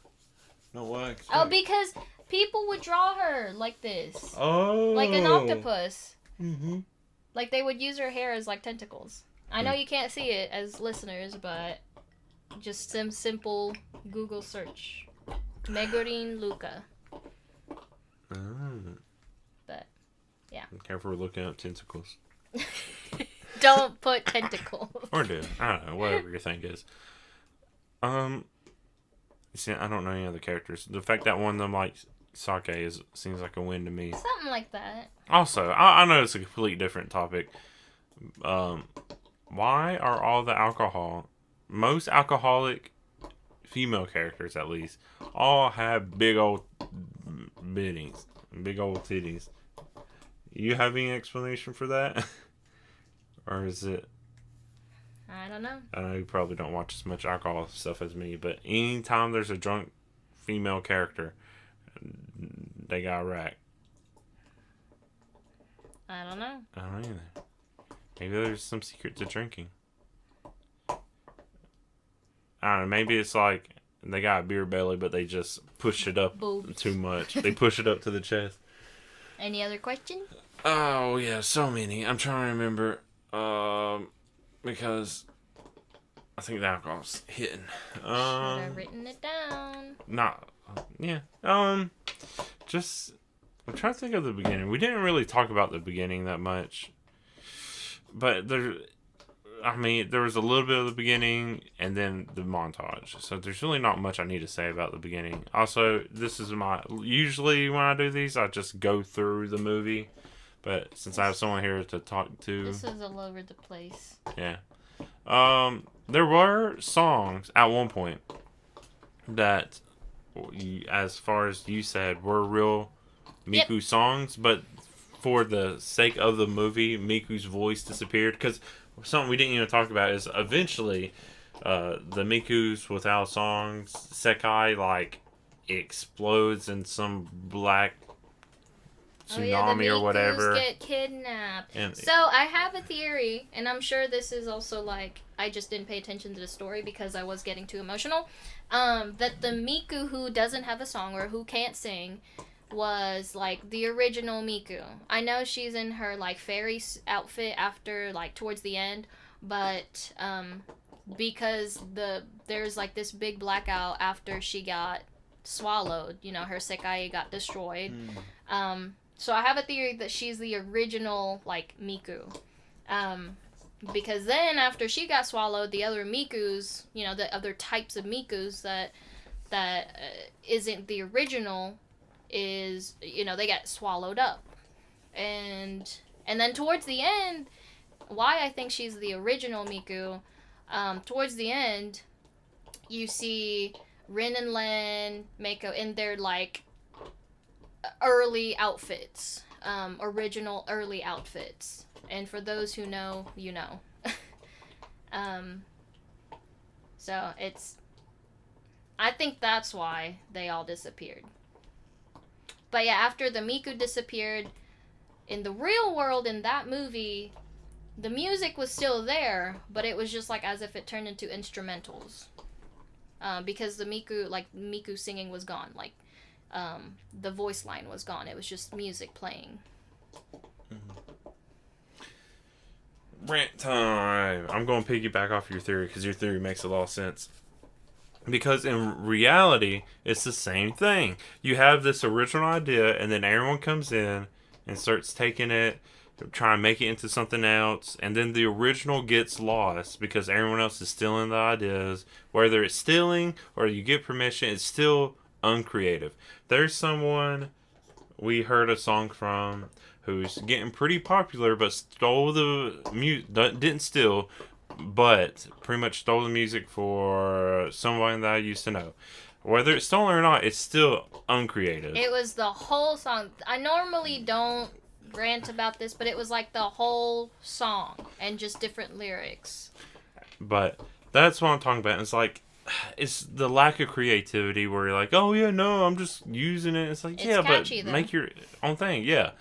No, why? Oh, because people would draw her like this. Oh. Like an octopus. Mm-hmm. Like they would use her hair as like tentacles. I know you can't see it as listeners, but just some simple Google search. Megurin Luca. But, yeah. Be careful looking up tentacles. Don't put tentacles. Or do. I don't know. Whatever your thing is. See, I don't know any other characters. The fact that one of them likes sake seems like a win to me. Something like that. Also, I know it's a completely different topic. Why are all the most alcoholic female characters at least, all have big old bitties, big old titties? You have any explanation for that? Or is it... I don't know. I know you probably don't watch as much alcohol stuff as me, but anytime there's a drunk female character, they got racked. I don't know. I don't know either. Maybe there's some secret to drinking. I don't know. Maybe it's like they got a beer belly, but they just push it up too much. They push it up to the chest. Any other questions? Oh, yeah, so many. I'm trying to remember. Because I think the alcohol's hitting. Should have written it down. Yeah. Just, I'm trying to think of the beginning. We didn't really talk about the beginning that much. But I mean, there was a little bit of the beginning and then the montage. So there's really not much I need to say about the beginning. Also, this is usually when I do these, I just go through the movie. But since I have someone here to talk to. This is all over the place. Yeah. There were songs at one point that, as far as you said, were real Miku songs, but for the sake of the movie, Miku's voice disappeared. Because something we didn't even talk about is eventually the Miku's without songs Sekai, like, explodes in some black tsunami or whatever. Get kidnapped. So I have a theory, and I'm sure this is also like I just didn't pay attention to the story because I was getting too emotional. That the Miku who doesn't have a song or who can't sing was like the original Miku. I know she's in her like fairy outfit after like towards the end, but because there's like this big blackout after she got swallowed. You know, her Sekai got destroyed. So I have a theory that she's the original, like, Miku. Because then, after she got swallowed, the other Mikus, you know, the other types of Mikus that isn't the original is, you know, they get swallowed up. And then towards the end, why I think she's the original Miku, towards the end, you see Rin and Len, Mako in their, like, early outfits, original early outfits, and for those who know, you know. So I think that's why they all disappeared. But yeah, after the Miku disappeared, in the real world, in that movie, the music was still there, but it was just like as if it turned into instrumentals, because the Miku singing was gone, like. The voice line was gone. It was just music playing. Rant time. I'm going to piggyback off your theory because your theory makes a lot of sense. Because in reality, it's the same thing. You have this original idea, and then everyone comes in and starts taking it, trying to make it into something else, and then the original gets lost because everyone else is stealing the ideas. Whether it's stealing or you get permission, it's still uncreative. There's someone we heard a song from who's getting pretty popular, but stole the music. Didn't steal, but pretty much stole the music for someone that I used to know. Whether it's stolen or not, it's still uncreative. It was the whole song. I normally don't rant about this, but it was like the whole song and just different lyrics. But that's what I'm talking about. It's like, it's the lack of creativity where you're like, oh yeah, no, I'm just using it. It's like, it's yeah, catchy, but though. Make your own thing, yeah.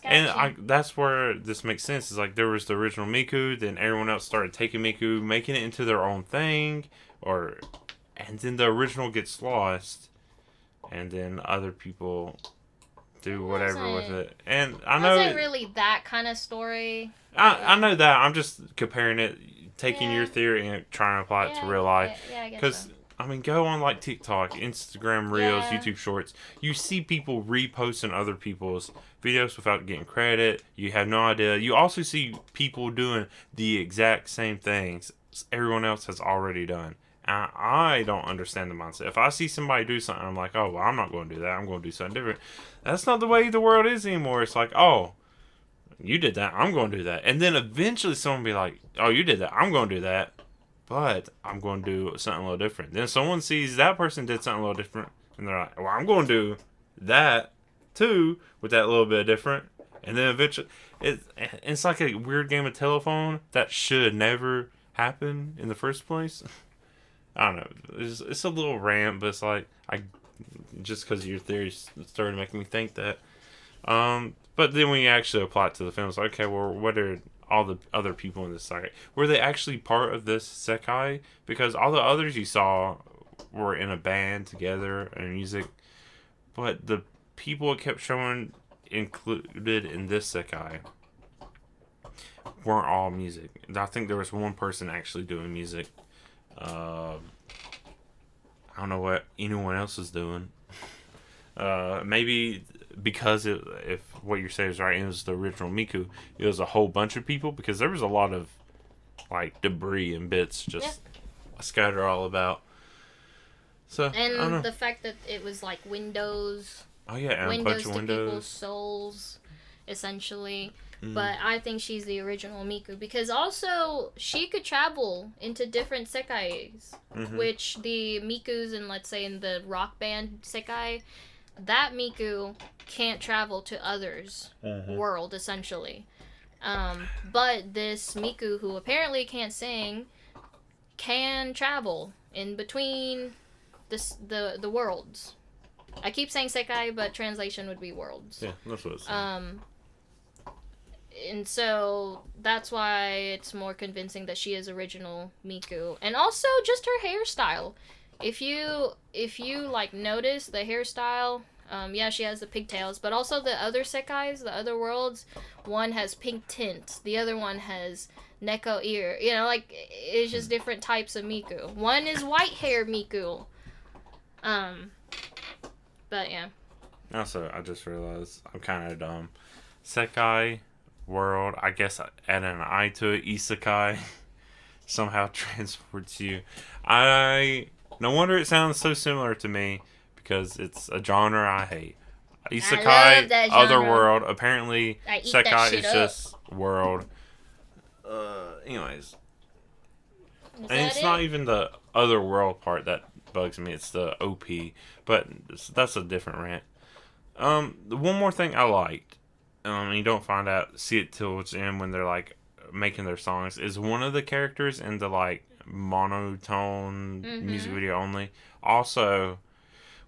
And that's where this makes sense. Is like there was the original Miku, then everyone else started taking Miku, making it into their own thing, and then the original gets lost, and then other people do whatever with it. And I know it wasn't really that kind of story. I know that. I'm just comparing it. Taking your theory and trying to apply it to real life. Yeah, I guess Because, so. I mean, go on like TikTok, Instagram Reels, YouTube Shorts. You see people reposting other people's videos without getting credit. You have no idea. You also see people doing the exact same things everyone else has already done. I don't understand the mindset. If I see somebody do something, I'm like, oh, well, I'm not going to do that. I'm going to do something different. That's not the way the world is anymore. It's like, oh, you did that, I'm going to do that. And then eventually someone will be like, oh, you did that, I'm going to do that. But I'm going to do something a little different. Then someone sees that person did something a little different. And they're like, well, I'm going to do that too with that little bit different. And then eventually, it's like a weird game of telephone that should never happen in the first place. I don't know. It's a little rant, but it's like, just because your theory started making me think that. But then when you actually apply it to the film, it's like, okay, well, what are all the other people in this site? Were they actually part of this Sekai? Because all the others you saw were in a band together and music. But the people it kept showing included in this Sekai weren't all music. I think there was one person actually doing music. I don't know what anyone else is doing. Maybe because if what you're saying is right, it was the original Miku, it was a whole bunch of people, because there was a lot of like debris and bits just scattered all about. So and the fact that it was like windows. Oh yeah, and windows a bunch of to windows. people's souls, essentially. But I think she's the original Miku because also she could travel into different sekais, which the Mikus in, let's say, in the rock band sekai, that Miku can't travel to others' world, essentially. But this Miku, who apparently can't sing, can travel in between the worlds. I keep saying sekai, but translation would be worlds. Yeah, that's what it's saying. And so that's why it's more convincing that she is original Miku. And also just her hairstyle. If you like notice the hairstyle, she has the pigtails, but also the other sekais, the other worlds, one has pink tint, the other one has neko ear. You know, like it's just different types of Miku. One is white hair Miku. But yeah. Also, I just realized I'm kind of dumb. Sekai world, I guess add an I to it, isekai somehow transports you. No wonder it sounds so similar to me because it's a genre I hate. Isekai, other world. Apparently, sekai is just world. Anyways, and it's not even the other world part that bugs me. It's the OP, but that's a different rant. One more thing I liked. You don't see it till it's in when they're like making their songs, is one of the characters in the like monotone music video only. Also,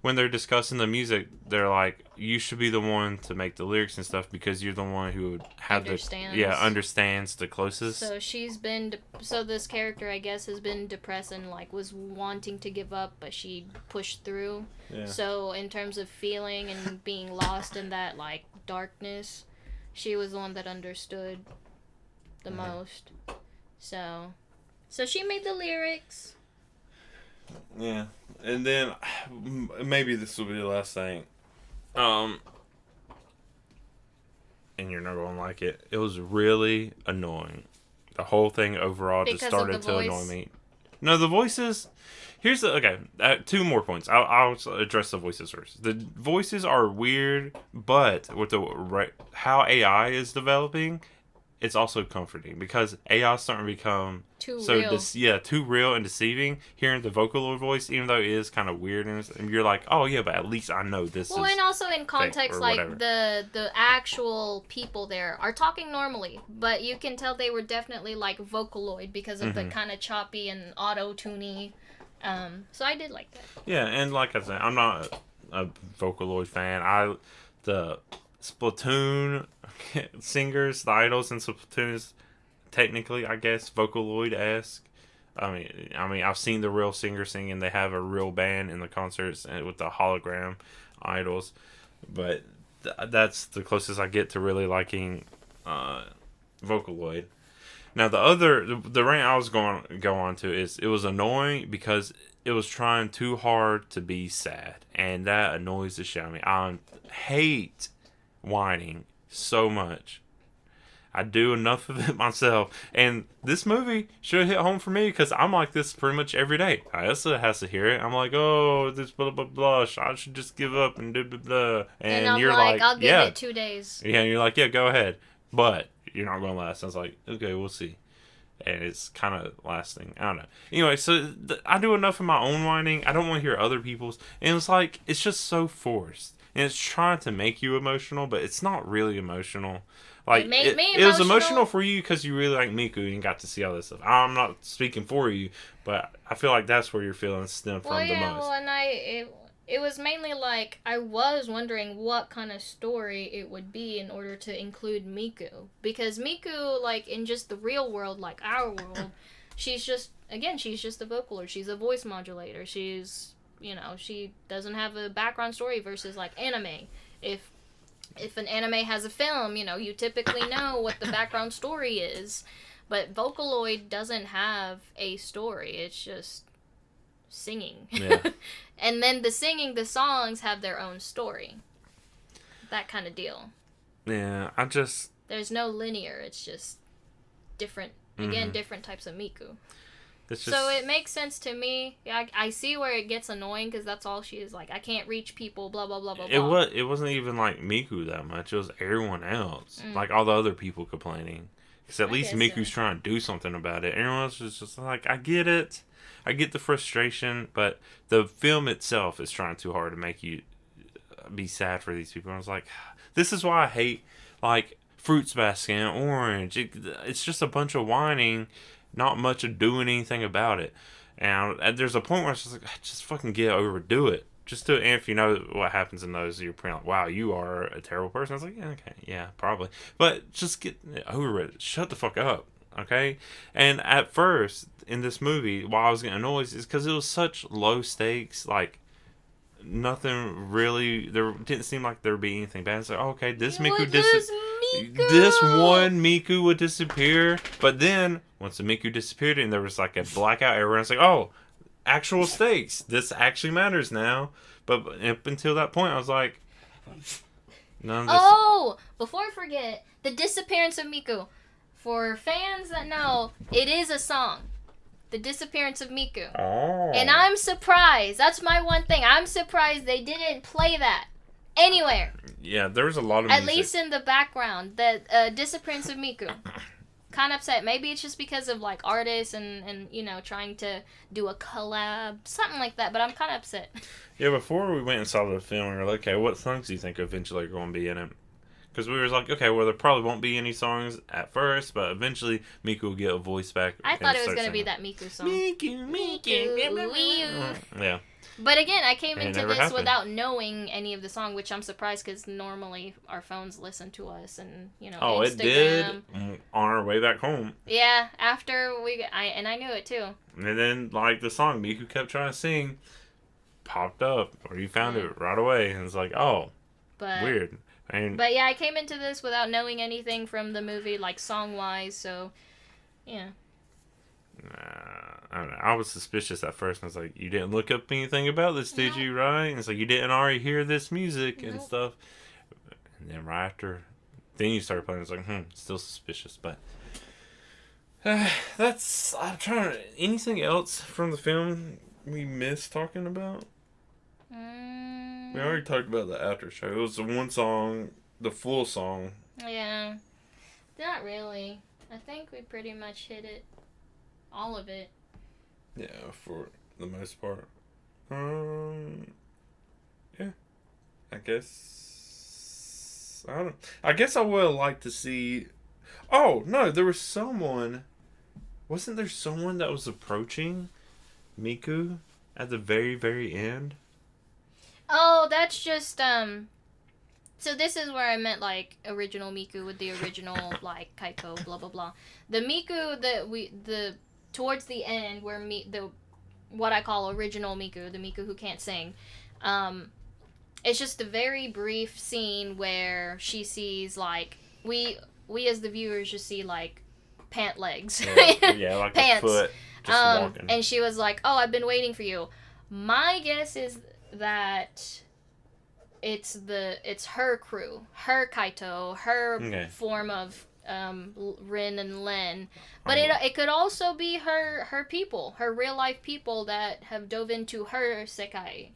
when they're discussing the music, they're like, you should be the one to make the lyrics and stuff because you're the one who would have understands the closest. So this character, I guess, has been depressed and like was wanting to give up, but she pushed through. Yeah. So in terms of feeling and being lost in that like darkness, she was the one that understood the most. So she made the lyrics. Yeah. And then maybe this will be the last thing. And you're not going to like it. It was really annoying. The whole thing overall just started to annoy me. No, the voices. Here's two more points. I'll address the voices first. The voices are weird, but with how AI is developing, it's also comforting because AI is starting to become too real and deceiving. Hearing the Vocaloid voice, even though it is kind of weird, and you're like, oh yeah, but at least I know this. Well, and also in context, like the actual people there are talking normally, but you can tell they were definitely like Vocaloid because of the kind of choppy and auto-tuney. So I did like that. Yeah, and like I said, I'm not a Vocaloid fan. The Splatoon singers, the idols in Splatoon is technically, I guess, Vocaloid-esque. I mean, I've seen the real singer sing, and they have a real band in the concerts and with the hologram idols, but that's the closest I get to really liking Vocaloid. Now the rant I was going to go on to is it was annoying because it was trying too hard to be sad, and that annoys the shit out of me. I hate whining so much. I do enough of it myself, and this movie should hit home for me because I'm like this pretty much every day. Alyssa has to hear it. I'm like, oh, this blah blah blah. I should just give up and do blah blah. And I'm you're like, I'll give it 2 days. Yeah, and you're like, yeah, go ahead, but you're not going to last. I was like, okay, we'll see. And it's kind of lasting. I don't know. Anyway, so I do enough of my own whining. I don't want to hear other people's. And it's like, it's just so forced. And it's trying to make you emotional, but it's not really emotional. Like, it made me emotional. It was emotional for you because you really like Miku and got to see all this stuff. I'm not speaking for you, but I feel like that's where your feelings stem from the most. Well, and it was mainly like I was wondering what kind of story it would be in order to include Miku. Because Miku, like, in just the real world, like our world, she's just a Vocaloid. She's a voice modulator. She's, she doesn't have a background story versus, like, anime. If an anime has a film, you typically know what the background story is. But Vocaloid doesn't have a story. It's just singing. Yeah. And then the songs have their own story. That kind of deal. Yeah, There's no linear. It's just different Again, different types of Miku. Just... So it makes sense to me. I see where it gets annoying because that's all she is. Like, I can't reach people, blah, blah, blah, blah, blah. It wasn't even like Miku that much. It was everyone else. Like, all the other people complaining. Because at least Miku's trying to do something about it. Everyone else is just like, I get it. I get the frustration. But the film itself is trying too hard to make you be sad for these people. And I was like, this is why I hate, like, Fruits Basket and Orange. It's just a bunch of whining. Not much of doing anything about it. And there's a point where it's just like, just fucking get overdo it. Just do it. And if you know what happens in those, you're pretty like, wow, you are a terrible person. I was like, yeah, okay, yeah, probably. But just get over it. Shut the fuck up, okay? And at first, in this movie, why I was getting annoyed is because it was such low stakes, like, nothing really, there didn't seem like there would be anything bad. It's like, oh, okay, this one Miku would disappear, but then once the Miku disappeared and there was like a blackout, everyone's like, oh, actual stakes, this actually matters now. But up until that point, I was like, none of this. Oh, before I forget, the disappearance of Miku. For fans that know, it is a song. The Disappearance of Miku. Oh. And I'm surprised. That's my one thing. I'm surprised they didn't play that anywhere. Yeah, there was a lot of music. At least in the background. The Disappearance of Miku. Kind of upset. Maybe it's just because of, like, artists and you know, trying to do a collab. Something like that. But I'm kind of upset. Yeah, before we went and saw the film, we were like, okay, what songs do you think eventually are going to be in it? Because we were like, okay, well, there probably won't be any songs at first, but eventually Miku will get a voice back. I thought it was going to be that Miku song. Miku. Yeah. But again, I came into this without knowing any of the song, which I'm surprised because normally our phones listen to us and, you know, Instagram. It did on our way back home. Yeah, after I knew it too. And then, like, the song Miku kept trying to sing popped up, or you found it right away, and it's like, oh, weird. But yeah, I came into this without knowing anything from the movie, like song-wise, so, yeah. I don't know. I was suspicious at first, and I was like, you didn't look up anything about this, did you, right? And it's like, you didn't already hear this music and stuff. And then right after, then you started playing, it's like, still suspicious, but... I'm trying to... Anything else from the film we missed talking about? We already talked about the after show. It was the one song, the full song. Yeah. Not really. I think we pretty much hit it. All of it. Yeah, for the most part. Yeah. I guess... I guess I would like to see... Oh, no, there was someone... Wasn't there someone that was approaching Miku at the very, very end? Oh, that's just, So this is where I meant, like, original Miku with the original, like, Kaiko, blah, blah, blah. The Miku towards the end, where what I call original Miku, the Miku who can't sing, it's just a very brief scene where she sees, like, we as the viewers just see, like, pant legs. Yeah, like pants. A foot just walking. And she was like, oh, I've been waiting for you. My guess is that it's her crew, her Kaito, her form of Rin and Len, but it could also be her people, her real life people that have dove into her sekai.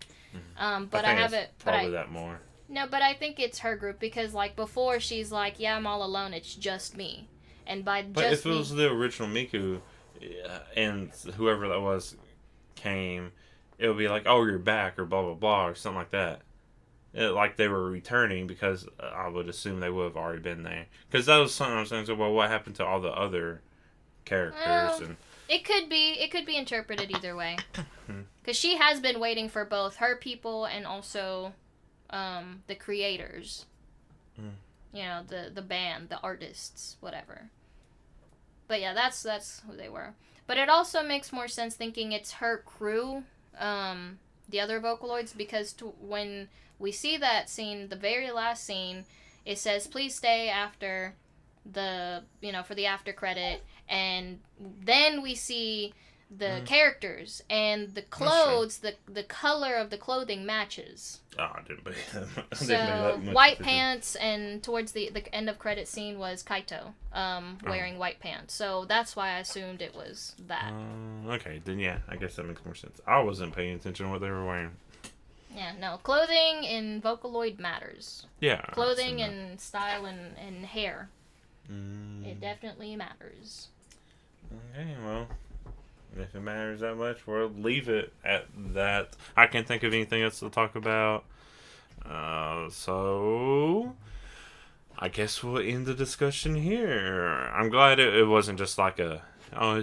But I haven't probably that more. No, but I think it's her group because like before she's like, yeah, I'm all alone. It's just me, and by but if it was the original Miku, and whoever that was came. It would be like, oh, you're back, or blah, blah, blah, or something like that. Like they were returning, because I would assume they would have already been there. Because that was something I was saying, so, well, what happened to all the other characters? And it could be interpreted either way. Because she has been waiting for both her people and also the creators. You know, the band, the artists, whatever. But yeah, that's who they were. But it also makes more sense thinking it's her crew, the other Vocaloids, because when we see that scene, the very last scene, it says, please stay after for the after credit, and then we see the characters, and the clothes, the color of the clothing matches. Oh, I didn't pay that. So white pants, and towards the end of credit scene was Kaito wearing white pants. So that's why I assumed it was that. Okay, then yeah, I guess that makes more sense. I wasn't paying attention to what they were wearing. Yeah, no, clothing in Vocaloid matters. Yeah. Clothing and style and hair. It definitely matters. Okay, well, if it matters that much, we'll leave it at that. I can't think of anything else to talk about. So I guess we'll end the discussion here. I'm glad it wasn't just like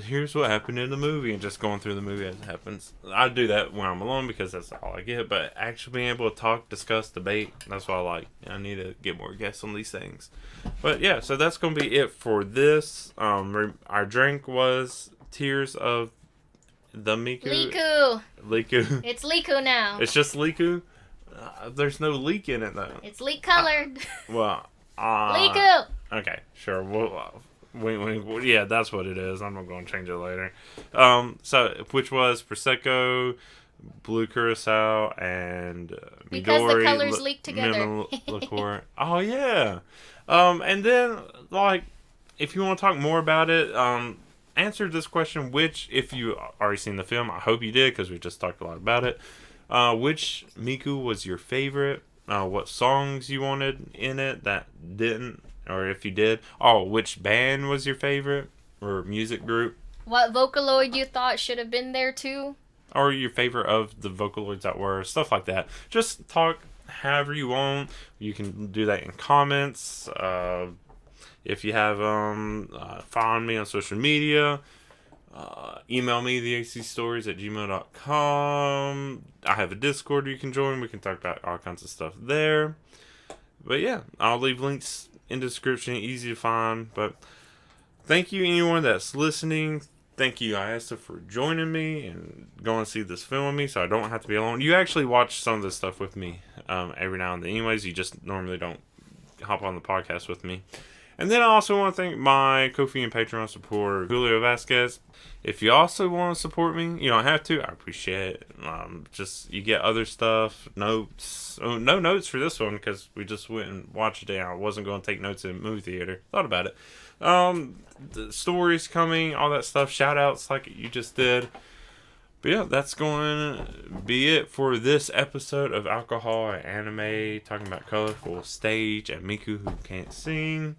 here's what happened in the movie and just going through the movie as it happens. I do that when I'm alone because that's all I get. But actually being able to talk, discuss, debate, that's what I like. I need to get more guests on these things. But yeah, so that's going to be it for this. Our drink was Tears of the Miku. Liku. It's Liku now. It's just Liku? There's no leak in it though. It's leek colored. Liku. Okay, sure. Yeah, that's what it is. I'm not going to change it later. So which was Prosecco, Blue Curacao, and Midori. Because the colors leak together. Liqueur. Oh yeah. And then like, if you want to talk more about it, answer this question. Which, if you already seen the film, I hope you did because we just talked a lot about it. Which Miku was your favorite? What songs you wanted in it that didn't, or if you did. Oh, which band was your favorite or music group? What Vocaloid you thought should have been there too? Or your favorite of the Vocaloids that were, stuff like that. Just talk however you want. You can do that in comments. If you have follow me on social media. Email me theacstories@gmail.com. I have a Discord you can join. We can talk about all kinds of stuff there. But yeah, I'll leave links in the description. Easy to find. But thank you anyone that's listening. Thank you, Ayasa, for joining me and going to see this film with me so I don't have to be alone. You actually watch some of this stuff with me every now and then. Anyways, you just normally don't hop on the podcast with me. And then I also want to thank my Ko-fi and Patreon supporter, Julio Vasquez. If you also want to support me, you don't have to. I appreciate it. Just, you get other stuff, notes. Oh, no notes for this one because we just went and watched it. I wasn't going to take notes in the movie theater. Thought about it. The stories coming, all that stuff. Shout outs like you just did. But yeah, that's going to be it for this episode of Alcohol and Anime, talking about colorful stage and Miku who can't sing.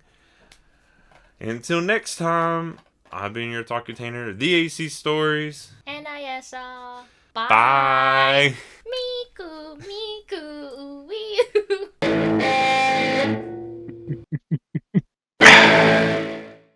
Until next time, I've been your talk container, The AC Stories. And Ayasa. Bye. Miku, Miku, wee.